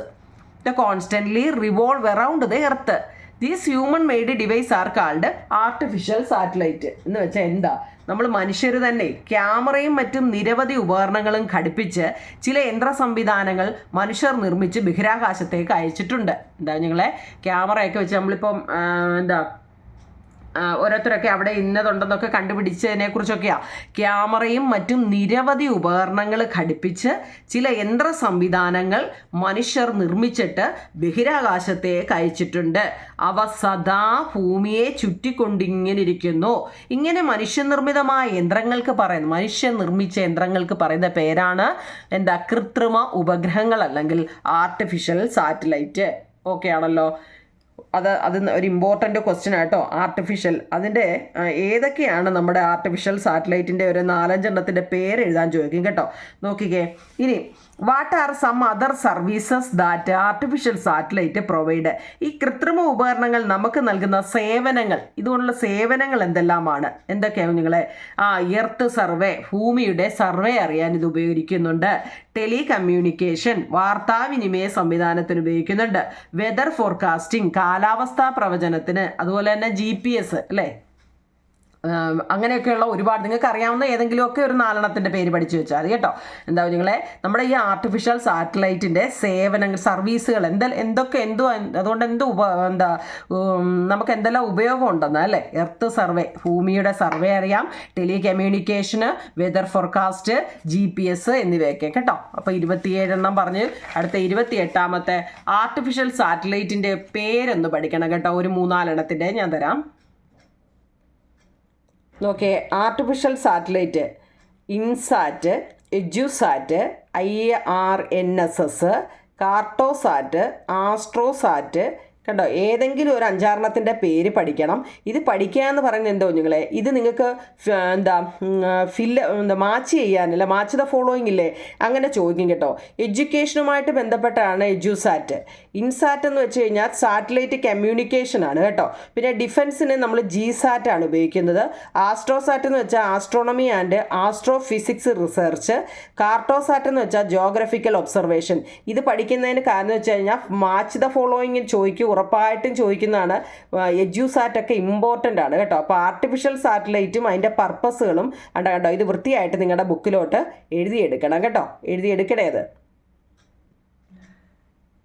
the constantly revolve around the earth. These human made device are called artificial satellite. എന്ന് വെച്ചാൽ എന്താ, നമ്മൾ മനുഷ്യർ തന്നെ ക്യാമറയും മറ്റും നിരവധി ഉപകരണങ്ങളും ഘടിപ്പിച്ച് ചില യന്ത്ര സംവിധാനങ്ങൾ മനുഷ്യർ നിർമ്മിച്ച് ബഹിരാകാശത്തേക്ക് അയച്ചിട്ടുണ്ട്. എന്താ ഞങ്ങളെ ക്യാമറയൊക്കെ വെച്ച് നമ്മളിപ്പം ഓരോരുത്തരൊക്കെ അവിടെ ഇന്നതുണ്ടെന്നൊക്കെ കണ്ടുപിടിച്ചതിനെ കുറിച്ചൊക്കെയാണ്. ക്യാമറയും മറ്റും നിരവധി ഉപകരണങ്ങൾ ഘടിപ്പിച്ച് ചില യന്ത്ര സംവിധാനങ്ങൾ മനുഷ്യർ നിർമ്മിച്ചിട്ട് ബഹിരാകാശത്തേക്ക് അയച്ചിട്ടുണ്ട്. അവ സദാ ഭൂമിയെ ചുറ്റിക്കൊണ്ടിങ്ങനെ ഇരിക്കുന്നു. ഇങ്ങനെ മനുഷ്യനിർമ്മിതമായ യന്ത്രങ്ങൾക്ക് പറയുന്നത്, മനുഷ്യൻ നിർമ്മിച്ച യന്ത്രങ്ങൾക്ക് പറയുന്ന പേരാണ് കൃത്രിമ ഉപഗ്രഹങ്ങൾ അല്ലെങ്കിൽ ആർട്ടിഫിഷ്യൽ സാറ്റലൈറ്റ്. ഓക്കെ ആണല്ലോ. അത് ഒരു ഇമ്പോർട്ടൻ്റ് ക്വസ്റ്റ്യൻ ആട്ടോ. ആർട്ടിഫിഷ്യൽ, അതിൻ്റെ ഏതൊക്കെയാണ് നമ്മുടെ ആർട്ടിഫിഷ്യൽ സാറ്റലൈറ്റിൻ്റെ ഒരു 4-5 എണ്ണത്തിൻ്റെ പേര് എഴുതാൻ ചോദിക്കും കേട്ടോ. നോക്കിക്കേ. ഇനി what are some other services that artificial satellite provide. ഈ കൃത്രിമ ഉപകരണങ്ങൾ നമുക്ക് നൽകുന്ന സേവനങ്ങൾ, ഇതുകൊണ്ടുള്ള സേവനങ്ങൾ എന്തെല്ലാമാണ്, എന്തൊക്കെയാണ് നിങ്ങളെ. എർത്ത് സർവേ, ഭൂമിയുടെ സർവേ അറിയാൻ ഇത് ഉപയോഗിക്കുന്നുണ്ട്. ടെലി കമ്മ്യൂണിക്കേഷൻ, വാർത്താവിനിമയ സംവിധാനത്തിന് ഉപയോഗിക്കുന്നുണ്ട്. വെതർ ഫോർകാസ്റ്റിംഗ്, കാലാവസ്ഥാ പ്രവചനത്തിന്. അതുപോലെ തന്നെ GPS അല്ലേ, അങ്ങനെയൊക്കെയുള്ള ഒരുപാട് നിങ്ങൾക്ക് അറിയാവുന്ന ഏതെങ്കിലുമൊക്കെ ഒരു 4 എണ്ണത്തിൻ്റെ പേര് പഠിച്ചു വെച്ചാൽ മതി കേട്ടോ. എന്താ നിങ്ങളെ നമ്മുടെ ഈ ആർട്ടിഫിഷ്യൽ സാറ്റലൈറ്റിൻ്റെ സേവനങ്ങൾ, സർവീസുകൾ അതുകൊണ്ട് നമുക്ക് എന്തെല്ലാം ഉപയോഗം ഉണ്ടെന്ന് അല്ലേ. എർത്ത് സർവേ, ഭൂമിയുടെ സർവേ അറിയാം. ടെലി കമ്മ്യൂണിക്കേഷന്, വെതർ ഫോർകാസ്റ്റ്, GPS എന്നിവയൊക്കെ കേട്ടോ. അപ്പോൾ 27 എണ്ണം പറഞ്ഞ് അടുത്ത 28ാമത്തെ ആർട്ടിഫിഷ്യൽ സാറ്റലൈറ്റിൻ്റെ പേരൊന്ന് പഠിക്കണം കേട്ടോ. ഒരു 3-4 എണ്ണത്തിൻ്റെ ഞാൻ തരാം. നോക്കേ, artificial satellite INSAT, EDUSAT, IRNSS, Cartosat, AstroSat കണ്ടോ. ഏതെങ്കിലും ഒരു 5-6 എണ്ണത്തിൻ്റെ പേര് പഠിക്കണം. ഇത് പഠിക്കുക എന്ന് പറയുന്നത് എന്തോ നിങ്ങളെ, ഇത് നിങ്ങൾക്ക് മാച്ച് ചെയ്യാനല്ല, മാച്ച് ദ ഫോളോയിങ് ഇല്ലേ, അങ്ങനെ ചോദിക്കും കേട്ടോ. എഡ്യൂക്കേഷനുമായിട്ട് ബന്ധപ്പെട്ടാണ് എഡ്യൂസാറ്റ്. ഇൻസാറ്റ് എന്ന് വെച്ച് കഴിഞ്ഞാൽ സാറ്റലൈറ്റ് കമ്മ്യൂണിക്കേഷൻ ആണ് കേട്ടോ. പിന്നെ ഡിഫൻസിന് നമ്മൾ GSAT ആണ് ഉപയോഗിക്കുന്നത്. ആസ്ട്രോസാറ്റ് എന്ന് വെച്ചാൽ astronomy and astrophysics research. Cartosat എന്ന് വെച്ചാൽ ജോഗ്രഫിക്കൽ ഒബ്സർവേഷൻ. ഇത് പഠിക്കുന്നതിന് കാരണം എന്ന് വെച്ച് കഴിഞ്ഞാൽ മാച്ച് ദ ഫോളോയിങ് ചോദിക്കും, ഉറപ്പായിട്ടും ചോദിക്കുന്നതാണ്. എഡ്യൂസാറ്റൊക്കെ ഇമ്പോർട്ടൻ്റ് ആണ് കേട്ടോ. അപ്പോൾ ആർട്ടിഫിഷ്യൽ സാറ്റലൈറ്റും അതിൻ്റെ പർപ്പസുകളും കണ്ടോ, ഇത് വൃത്തിയായിട്ട് നിങ്ങളുടെ ബുക്കിലോട്ട് എഴുതിയെടുക്കണം കേട്ടോ. എഴുതിയെടുക്കണേ അത്.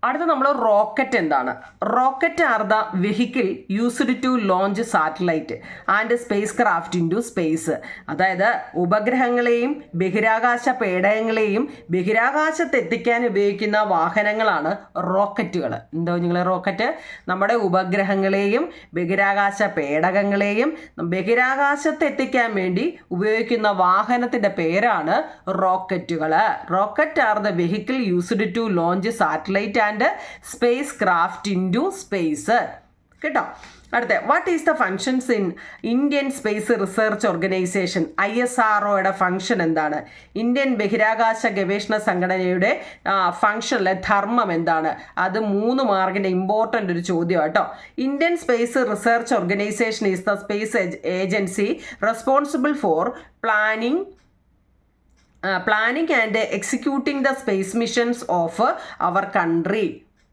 അടുത്ത നമ്മൾ റോക്കറ്റ് എന്താണ്. Rocket are the vehicle used to launch satellite and spacecraft into space. അതായത് ഉപഗ്രഹങ്ങളെയും ബഹിരാകാശ പേടകങ്ങളെയും ബഹിരാകാശത്ത് എത്തിക്കാൻ ഉപയോഗിക്കുന്ന വാഹനങ്ങളാണ് റോക്കറ്റുകൾ. എന്തോ നിങ്ങൾ റോക്കറ്റ് നമ്മുടെ ഉപഗ്രഹങ്ങളെയും ബഹിരാകാശ പേടകങ്ങളെയും ബഹിരാകാശത്ത് എത്തിക്കാൻ വേണ്ടി ഉപയോഗിക്കുന്ന വാഹനത്തിൻ്റെ പേരാണ് റോക്കറ്റുകൾ. Rocket are the vehicle used to launch satellite and spacecraft into space കേട്ടോ. അടുത്ത what is the functions in Indian space research organisation. ISROയുടെ ഫങ്ഷൻ എന്താണ്. ഇന്ത്യൻ ബഹിരാകാശ ഗവേഷണ സംഘടനയുടെ ഫങ്ഷനിലെ ധർമ്മം എന്താണ്. അത് 3 മാർക്കിൻ്റെ ഇമ്പോർട്ടൻ്റ് ഒരു ചോദ്യം കേട്ടോ. Indian space research organisation is the space agency responsible for planning planning and executing the space missions of our country.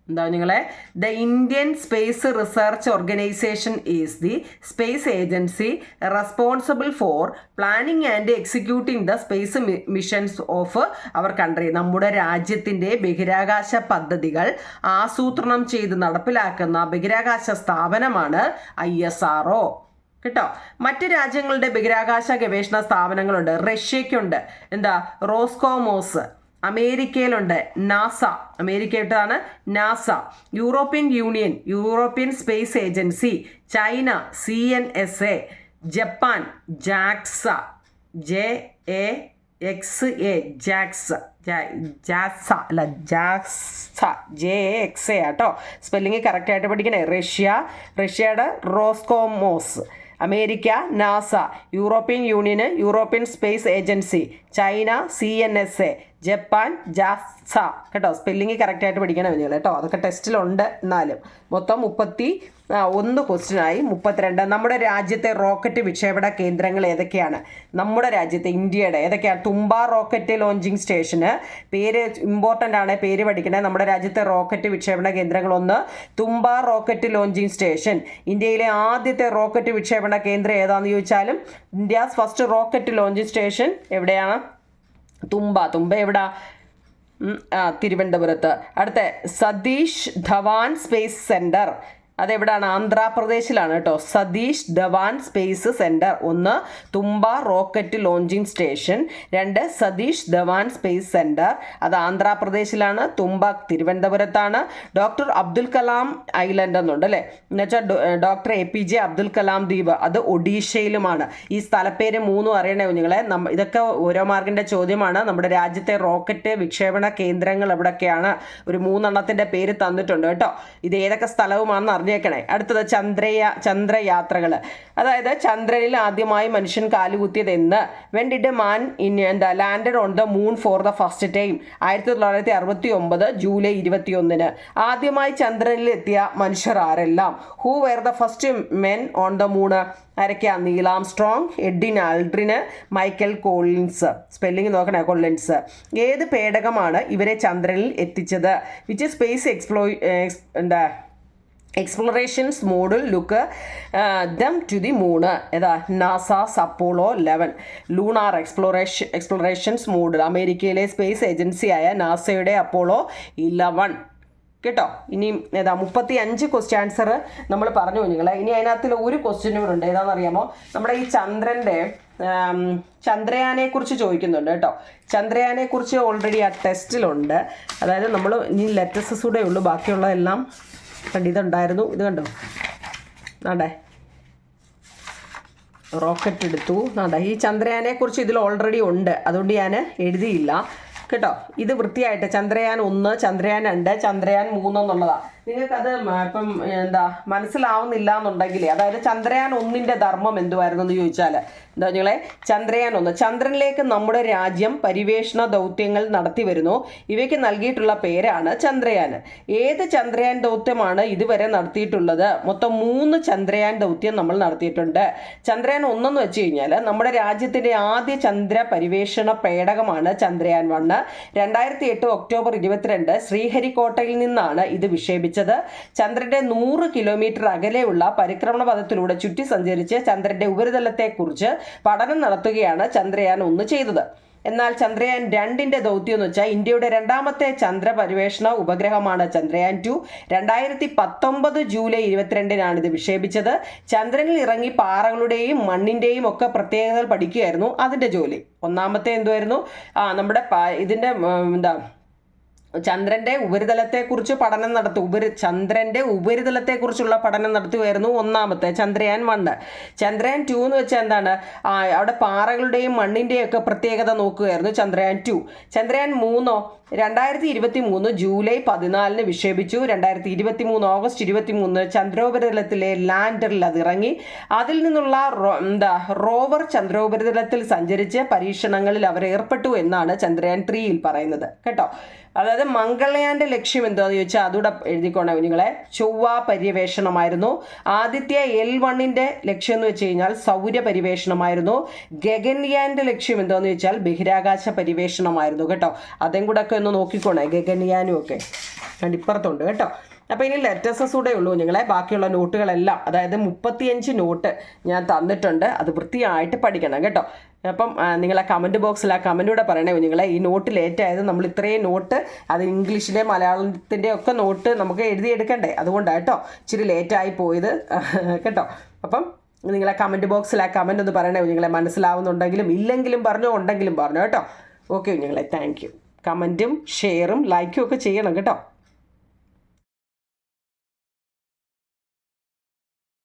എന്താ നിങ്ങളെ the Indian space research organisation is the space agency responsible for planning and executing the space missions of our country. നമ്മുടെ രാജ്യത്തിൻ്റെ ബഹിരാകാശ പദ്ധതികൾ ആസൂത്രണം ചെയ്ത് നടപ്പിലാക്കുന്ന ബഹിരാകാശ സ്ഥാപനമാണ് ISRO. കേട്ടോ. മറ്റ് രാജ്യങ്ങളുടെ ബഹിരാകാശ ഗവേഷണ സ്ഥാപനങ്ങളുണ്ട്. റഷ്യയ്ക്കുണ്ട് എന്താ റോസ്കോമോസ്, അമേരിക്കയിലുണ്ട് നാസ, അമേരിക്കയിട്ടാണ് NASA, European Union European Space Agency, China CNSA, Japan JAXA JAXA JAXA കേട്ടോ. സ്പെല്ലിങ് കറക്റ്റായിട്ട് പഠിക്കണേ. റഷ്യയുടെ റോസ്കോമോസ്, അമേരിക്ക നാസ, യൂറോപ്യൻ യൂണിയന് European Space Agency, China CNSA, Japan ജാസ കേട്ടോ. സ്പെല്ലിങ് കറക്റ്റായിട്ട് പഠിക്കണം നിങ്ങൾ കേട്ടോ. അതൊക്കെ ടെസ്റ്റിലുണ്ട്. എന്നാലും മൊത്തം 31 ക്വസ്റ്റ്യനായി 32. നമ്മുടെ രാജ്യത്തെ റോക്കറ്റ് വിക്ഷേപണ കേന്ദ്രങ്ങൾ ഏതൊക്കെയാണ്? നമ്മുടെ രാജ്യത്തെ ഇന്ത്യയുടെ ഏതൊക്കെയാണ്? തുമ്പ റോക്കറ്റ് ലോഞ്ചിങ് സ്റ്റേഷന്, പേര് ഇമ്പോർട്ടൻ്റ് ആണ്, പേര് പഠിക്കണേ. നമ്മുടെ രാജ്യത്തെ റോക്കറ്റ് വിക്ഷേപണ കേന്ദ്രങ്ങൾ: 1 തുമ്പ റോക്കറ്റ് ലോഞ്ചിങ് സ്റ്റേഷൻ. ഇന്ത്യയിലെ ആദ്യത്തെ റോക്കറ്റ് വിക്ഷേപണ കേന്ദ്രം ഏതാണെന്ന് ചോദിച്ചാലും India's first rocket launching station എവിടെയാണ്? തുമ്പ എവിടാ? തിരുവനന്തപുരത്ത്. അടുത്ത സതീഷ് ധവാൻ സ്പേസ് സെൻറ്റർ, അതെവിടാണ്? ആന്ധ്രാപ്രദേശിലാണ് കേട്ടോ. Satish Dhawan Space Centre. 1 Thumba rocket launching station, 2 Satish Dhawan Space Centre, അത് ആന്ധ്രാപ്രദേശിലാണ്. തുമ്പ തിരുവനന്തപുരത്താണ്. ഡോക്ടർ അബ്ദുൽ കലാം ഐലൻഡ് എന്നുണ്ട് അല്ലേ, എന്നുവെച്ചാൽ ഡോക്ടർ APJ അബ്ദുൽ കലാം ദ്വീപ്, അത് ഒഡീഷയിലുമാണ്. ഈ സ്ഥലപ്പേര് 3 അറിയണേ കുഞ്ഞുങ്ങളെ. ഇതൊക്കെ ഓരോ മാർക്കിൻ്റെ ചോദ്യമാണ്. നമ്മുടെ രാജ്യത്തെ റോക്കറ്റ് വിക്ഷേപണ കേന്ദ്രങ്ങൾ എവിടെയൊക്കെയാണ്? ഒരു 3 എണ്ണത്തിൻ്റെ പേര് തന്നിട്ടുണ്ട് കേട്ടോ. ഇത് ഏതൊക്കെ സ്ഥലവുമാണെന്ന് അറിഞ്ഞേക്കണേ. അടുത്തത് ചന്ദ്രയാത്രകൾ, അതായത് ചന്ദ്രനിൽ ആദ്യമായി മനുഷ്യൻ കാലുകുത്തിയത് എന്ന്? When did man landed on the moon for the first time? 1969 July 21. ആദ്യമായി ചന്ദ്രനിൽ എത്തിയ മനുഷ്യർ ആരെല്ലാം? Who were the first men on the moon? ആരൊക്കെയാ? Neil Armstrong, Edwin Aldrin, Michael Collins. Spelling നോക്കണേ, കൊള്ളിൻസ്. ഏത് പേടകമാണ് ഇവരെ ചന്ദ്രനിൽ എത്തിച്ചത്? Which space explorations model look them to the moon? ഏതാ? NASA's Apollo 11. Lunar explorations model, അമേരിക്കയിലെ സ്പേസ് ഏജൻസിയായ നാസയുടെ അപ്പോളോ 11 കേട്ടോ. ഇനിയും ഏതാ? 35 ക്വസ്റ്റ്യൻ ആൻസർ നമ്മൾ പറഞ്ഞു കുഞ്ഞുങ്ങളെ. ഇനി അതിനകത്തിൽ ഒരു ക്വസ്റ്റ്യൻ കൂടെ ഉണ്ട്. ഏതാണെന്നറിയാമോ? നമ്മുടെ ഈ ചന്ദ്രയാനെ കുറിച്ച് ചോദിക്കുന്നുണ്ട് കേട്ടോ. ചന്ദ്രയാനെ കുറിച്ച് ഓൾറെഡി ആ ടെസ്റ്റിലുണ്ട്. അതായത് നമ്മൾ ഇനി ലെറ്റസസ് കൂടെ ഉള്ളൂ, ബാക്കിയുള്ള എല്ലാം ഇതുണ്ടായിരുന്നു. ഇത് കണ്ടോ, നാടേ റോക്കറ്റ് എടുത്തു. നാടേ ഈ ചന്ദ്രയാനെ കുറിച്ച് ഇതിൽ ഓൾറെഡി ഉണ്ട്, അതുകൊണ്ട് ഞാൻ എഴുതിയില്ല കേട്ടോ. ഇത് വൃത്തിയായിട്ട് ചന്ദ്രയാൻ 1, ചന്ദ്രയാൻ 2, ചന്ദ്രയാൻ 3 എന്നുള്ളതാണ്. നിങ്ങൾക്കത് ഇപ്പം മനസ്സിലാവുന്നില്ല എന്നുണ്ടെങ്കിൽ, അതായത് ചന്ദ്രയാൻ 1ൻ്റെ ധർമ്മം എന്തുവായിരുന്നു എന്ന് ചോദിച്ചാൽ എന്താ നിങ്ങളെ? ചന്ദ്രയാൻ 1 ചന്ദ്രനിലേക്ക് നമ്മുടെ രാജ്യം പരിവേഷണ ദൗത്യങ്ങൾ നടത്തി വരുന്നു. ഇവയ്ക്ക് നൽകിയിട്ടുള്ള പേരാണ് ചന്ദ്രയാൻ. ഏത് ചന്ദ്രയാൻ ദൗത്യമാണ് ഇതുവരെ നടത്തിയിട്ടുള്ളത്? മൊത്തം 3 ചന്ദ്രയാൻ ദൗത്യം നമ്മൾ നടത്തിയിട്ടുണ്ട്. ചന്ദ്രയാൻ 1 എന്ന് വെച്ച് കഴിഞ്ഞാൽ നമ്മുടെ രാജ്യത്തിൻ്റെ ആദ്യ ചന്ദ്ര പരിവേഷണ പേടകമാണ് ചന്ദ്രയാൻ 1. 2008 ഒക്ടോബർ 22 ശ്രീഹരിക്കോട്ടയിൽ നിന്നാണ് ഇത് വിക്ഷേപിച്ചത്. ചന്ദ്രന്റെ 100 കിലോമീറ്റർ അകലെയുള്ള പരിക്രമണ പഥത്തിലൂടെ ചുറ്റി സഞ്ചരിച്ച് ചന്ദ്രന്റെ ഉപരിതലത്തെക്കുറിച്ച് പഠനം നടത്തുകയാണ് ചന്ദ്രയാൻ 1 ചെയ്തത്. എന്നാൽ ചന്ദ്രയാൻ 2ൻ്റെ ദൗത്യം എന്ന് വെച്ചാൽ ഇന്ത്യയുടെ 2ാമത്തെ ചന്ദ്ര പരിവേഷണ ഉപഗ്രഹമാണ് ചന്ദ്രയാൻ 2. 2019 ജൂലൈ 22 ഇത് വിക്ഷേപിച്ചത്. ചന്ദ്രനിൽ ഇറങ്ങി പാറകളുടെയും മണ്ണിൻ്റെയും ഒക്കെ പ്രത്യേകതകൾ പഠിക്കുകയായിരുന്നു അതിൻ്റെ ജോലി. ഒന്നാമത്തെ എന്തുമായിരുന്നു? നമ്മുടെ ഇതിൻ്റെ ചന്ദ്രന്റെ ഉപരിതലത്തെക്കുറിച്ച് പഠനം നടത്തും. ചന്ദ്രന്റെ ഉപരിതലത്തെക്കുറിച്ചുള്ള പഠനം നടത്തുകയായിരുന്നു ഒന്നാമത്തെ ചന്ദ്രയാൻ 1. ചന്ദ്രയാൻ 2 എന്ന് വെച്ചാൽ എന്താണ്? അവിടെ പാറകളുടെയും മണ്ണിൻ്റെയും ഒക്കെ പ്രത്യേകത നോക്കുകയായിരുന്നു ചന്ദ്രയാൻ 2. ചന്ദ്രയാൻ 3 2023 ജൂലൈ 14 വിക്ഷേപിച്ചു. 2023 ഓഗസ്റ്റ് 23 ചന്ദ്രോപരിതലത്തിലെ ലാൻഡറിൽ അത് ഇറങ്ങി. അതിൽ നിന്നുള്ള റോവർ ചന്ദ്രോപരിതലത്തിൽ സഞ്ചരിച്ച് പരീക്ഷണങ്ങളിൽ അവർ ഏർപ്പെട്ടു എന്നാണ് ചന്ദ്രയാൻ 3യിൽ പറയുന്നത് കേട്ടോ. അതായത് മംഗൾയാന്റെ ലക്ഷ്യം എന്താന്ന് ചോദിച്ചാൽ അതുകൂടെ എഴുതിക്കോണേ കുഞ്ഞുങ്ങളെ. ചൊവ്വ പര്യവേഷണമായിരുന്നു. ആദിത്യ L1ന്റെ ലക്ഷ്യം എന്ന് വെച്ച് കഴിഞ്ഞാൽ സൗര പരിവേഷണമായിരുന്നു. ഗഗൻയാന്റെ ലക്ഷ്യം എന്താന്ന് ചോദിച്ചാൽ ബഹിരാകാശ പരിവേഷണമായിരുന്നു കേട്ടോ. അതും കൂടെ ഒക്കെ ഒന്ന് നോക്കിക്കോണേ, ഗഗൻയാനും ഒക്കെ ഇപ്പുറത്തുണ്ട് കേട്ടോ. അപ്പോൾ ഇനി ലെറ്റേഴ്സസ് കൂടെ ഉള്ളൂ നിങ്ങളെ. ബാക്കിയുള്ള നോട്ടുകളെല്ലാം, അതായത് 35 നോട്ട് ഞാൻ തന്നിട്ടുണ്ട്. അത് വൃത്തിയായിട്ട് പഠിക്കണം കേട്ടോ. അപ്പം നിങ്ങളെ കമൻറ്റ് ബോക്സിൽ ആ കമൻറ്റൂടെ പറയണേ നിങ്ങളെ. ഈ നോട്ട് ലേറ്റ് ആയത് നമ്മൾ ഇത്രയും നോട്ട്, അത് ഇംഗ്ലീഷിലെ മലയാളത്തിൻ്റെ ഒക്കെ നോട്ട് നമുക്ക് എഴുതിയെടുക്കണ്ടേ, അതുകൊണ്ടാണ് കേട്ടോ ഇച്ചിരി ലേറ്റായി പോയത് കേട്ടോ. അപ്പം നിങ്ങളെ കമൻറ്റ് ബോക്സിൽ ആ കമൻറ്റ് ഒന്ന് പറയണേ നിങ്ങളെ. മനസ്സിലാവുന്നുണ്ടെങ്കിലും ഇല്ലെങ്കിലും പറഞ്ഞോ, ഉണ്ടെങ്കിലും പറഞ്ഞോ കേട്ടോ. ഓക്കെ നിങ്ങളെ, താങ്ക് യു. കമൻറ്റും ഷെയറും ലൈക്കും ഒക്കെ ചെയ്യണം കേട്ടോ.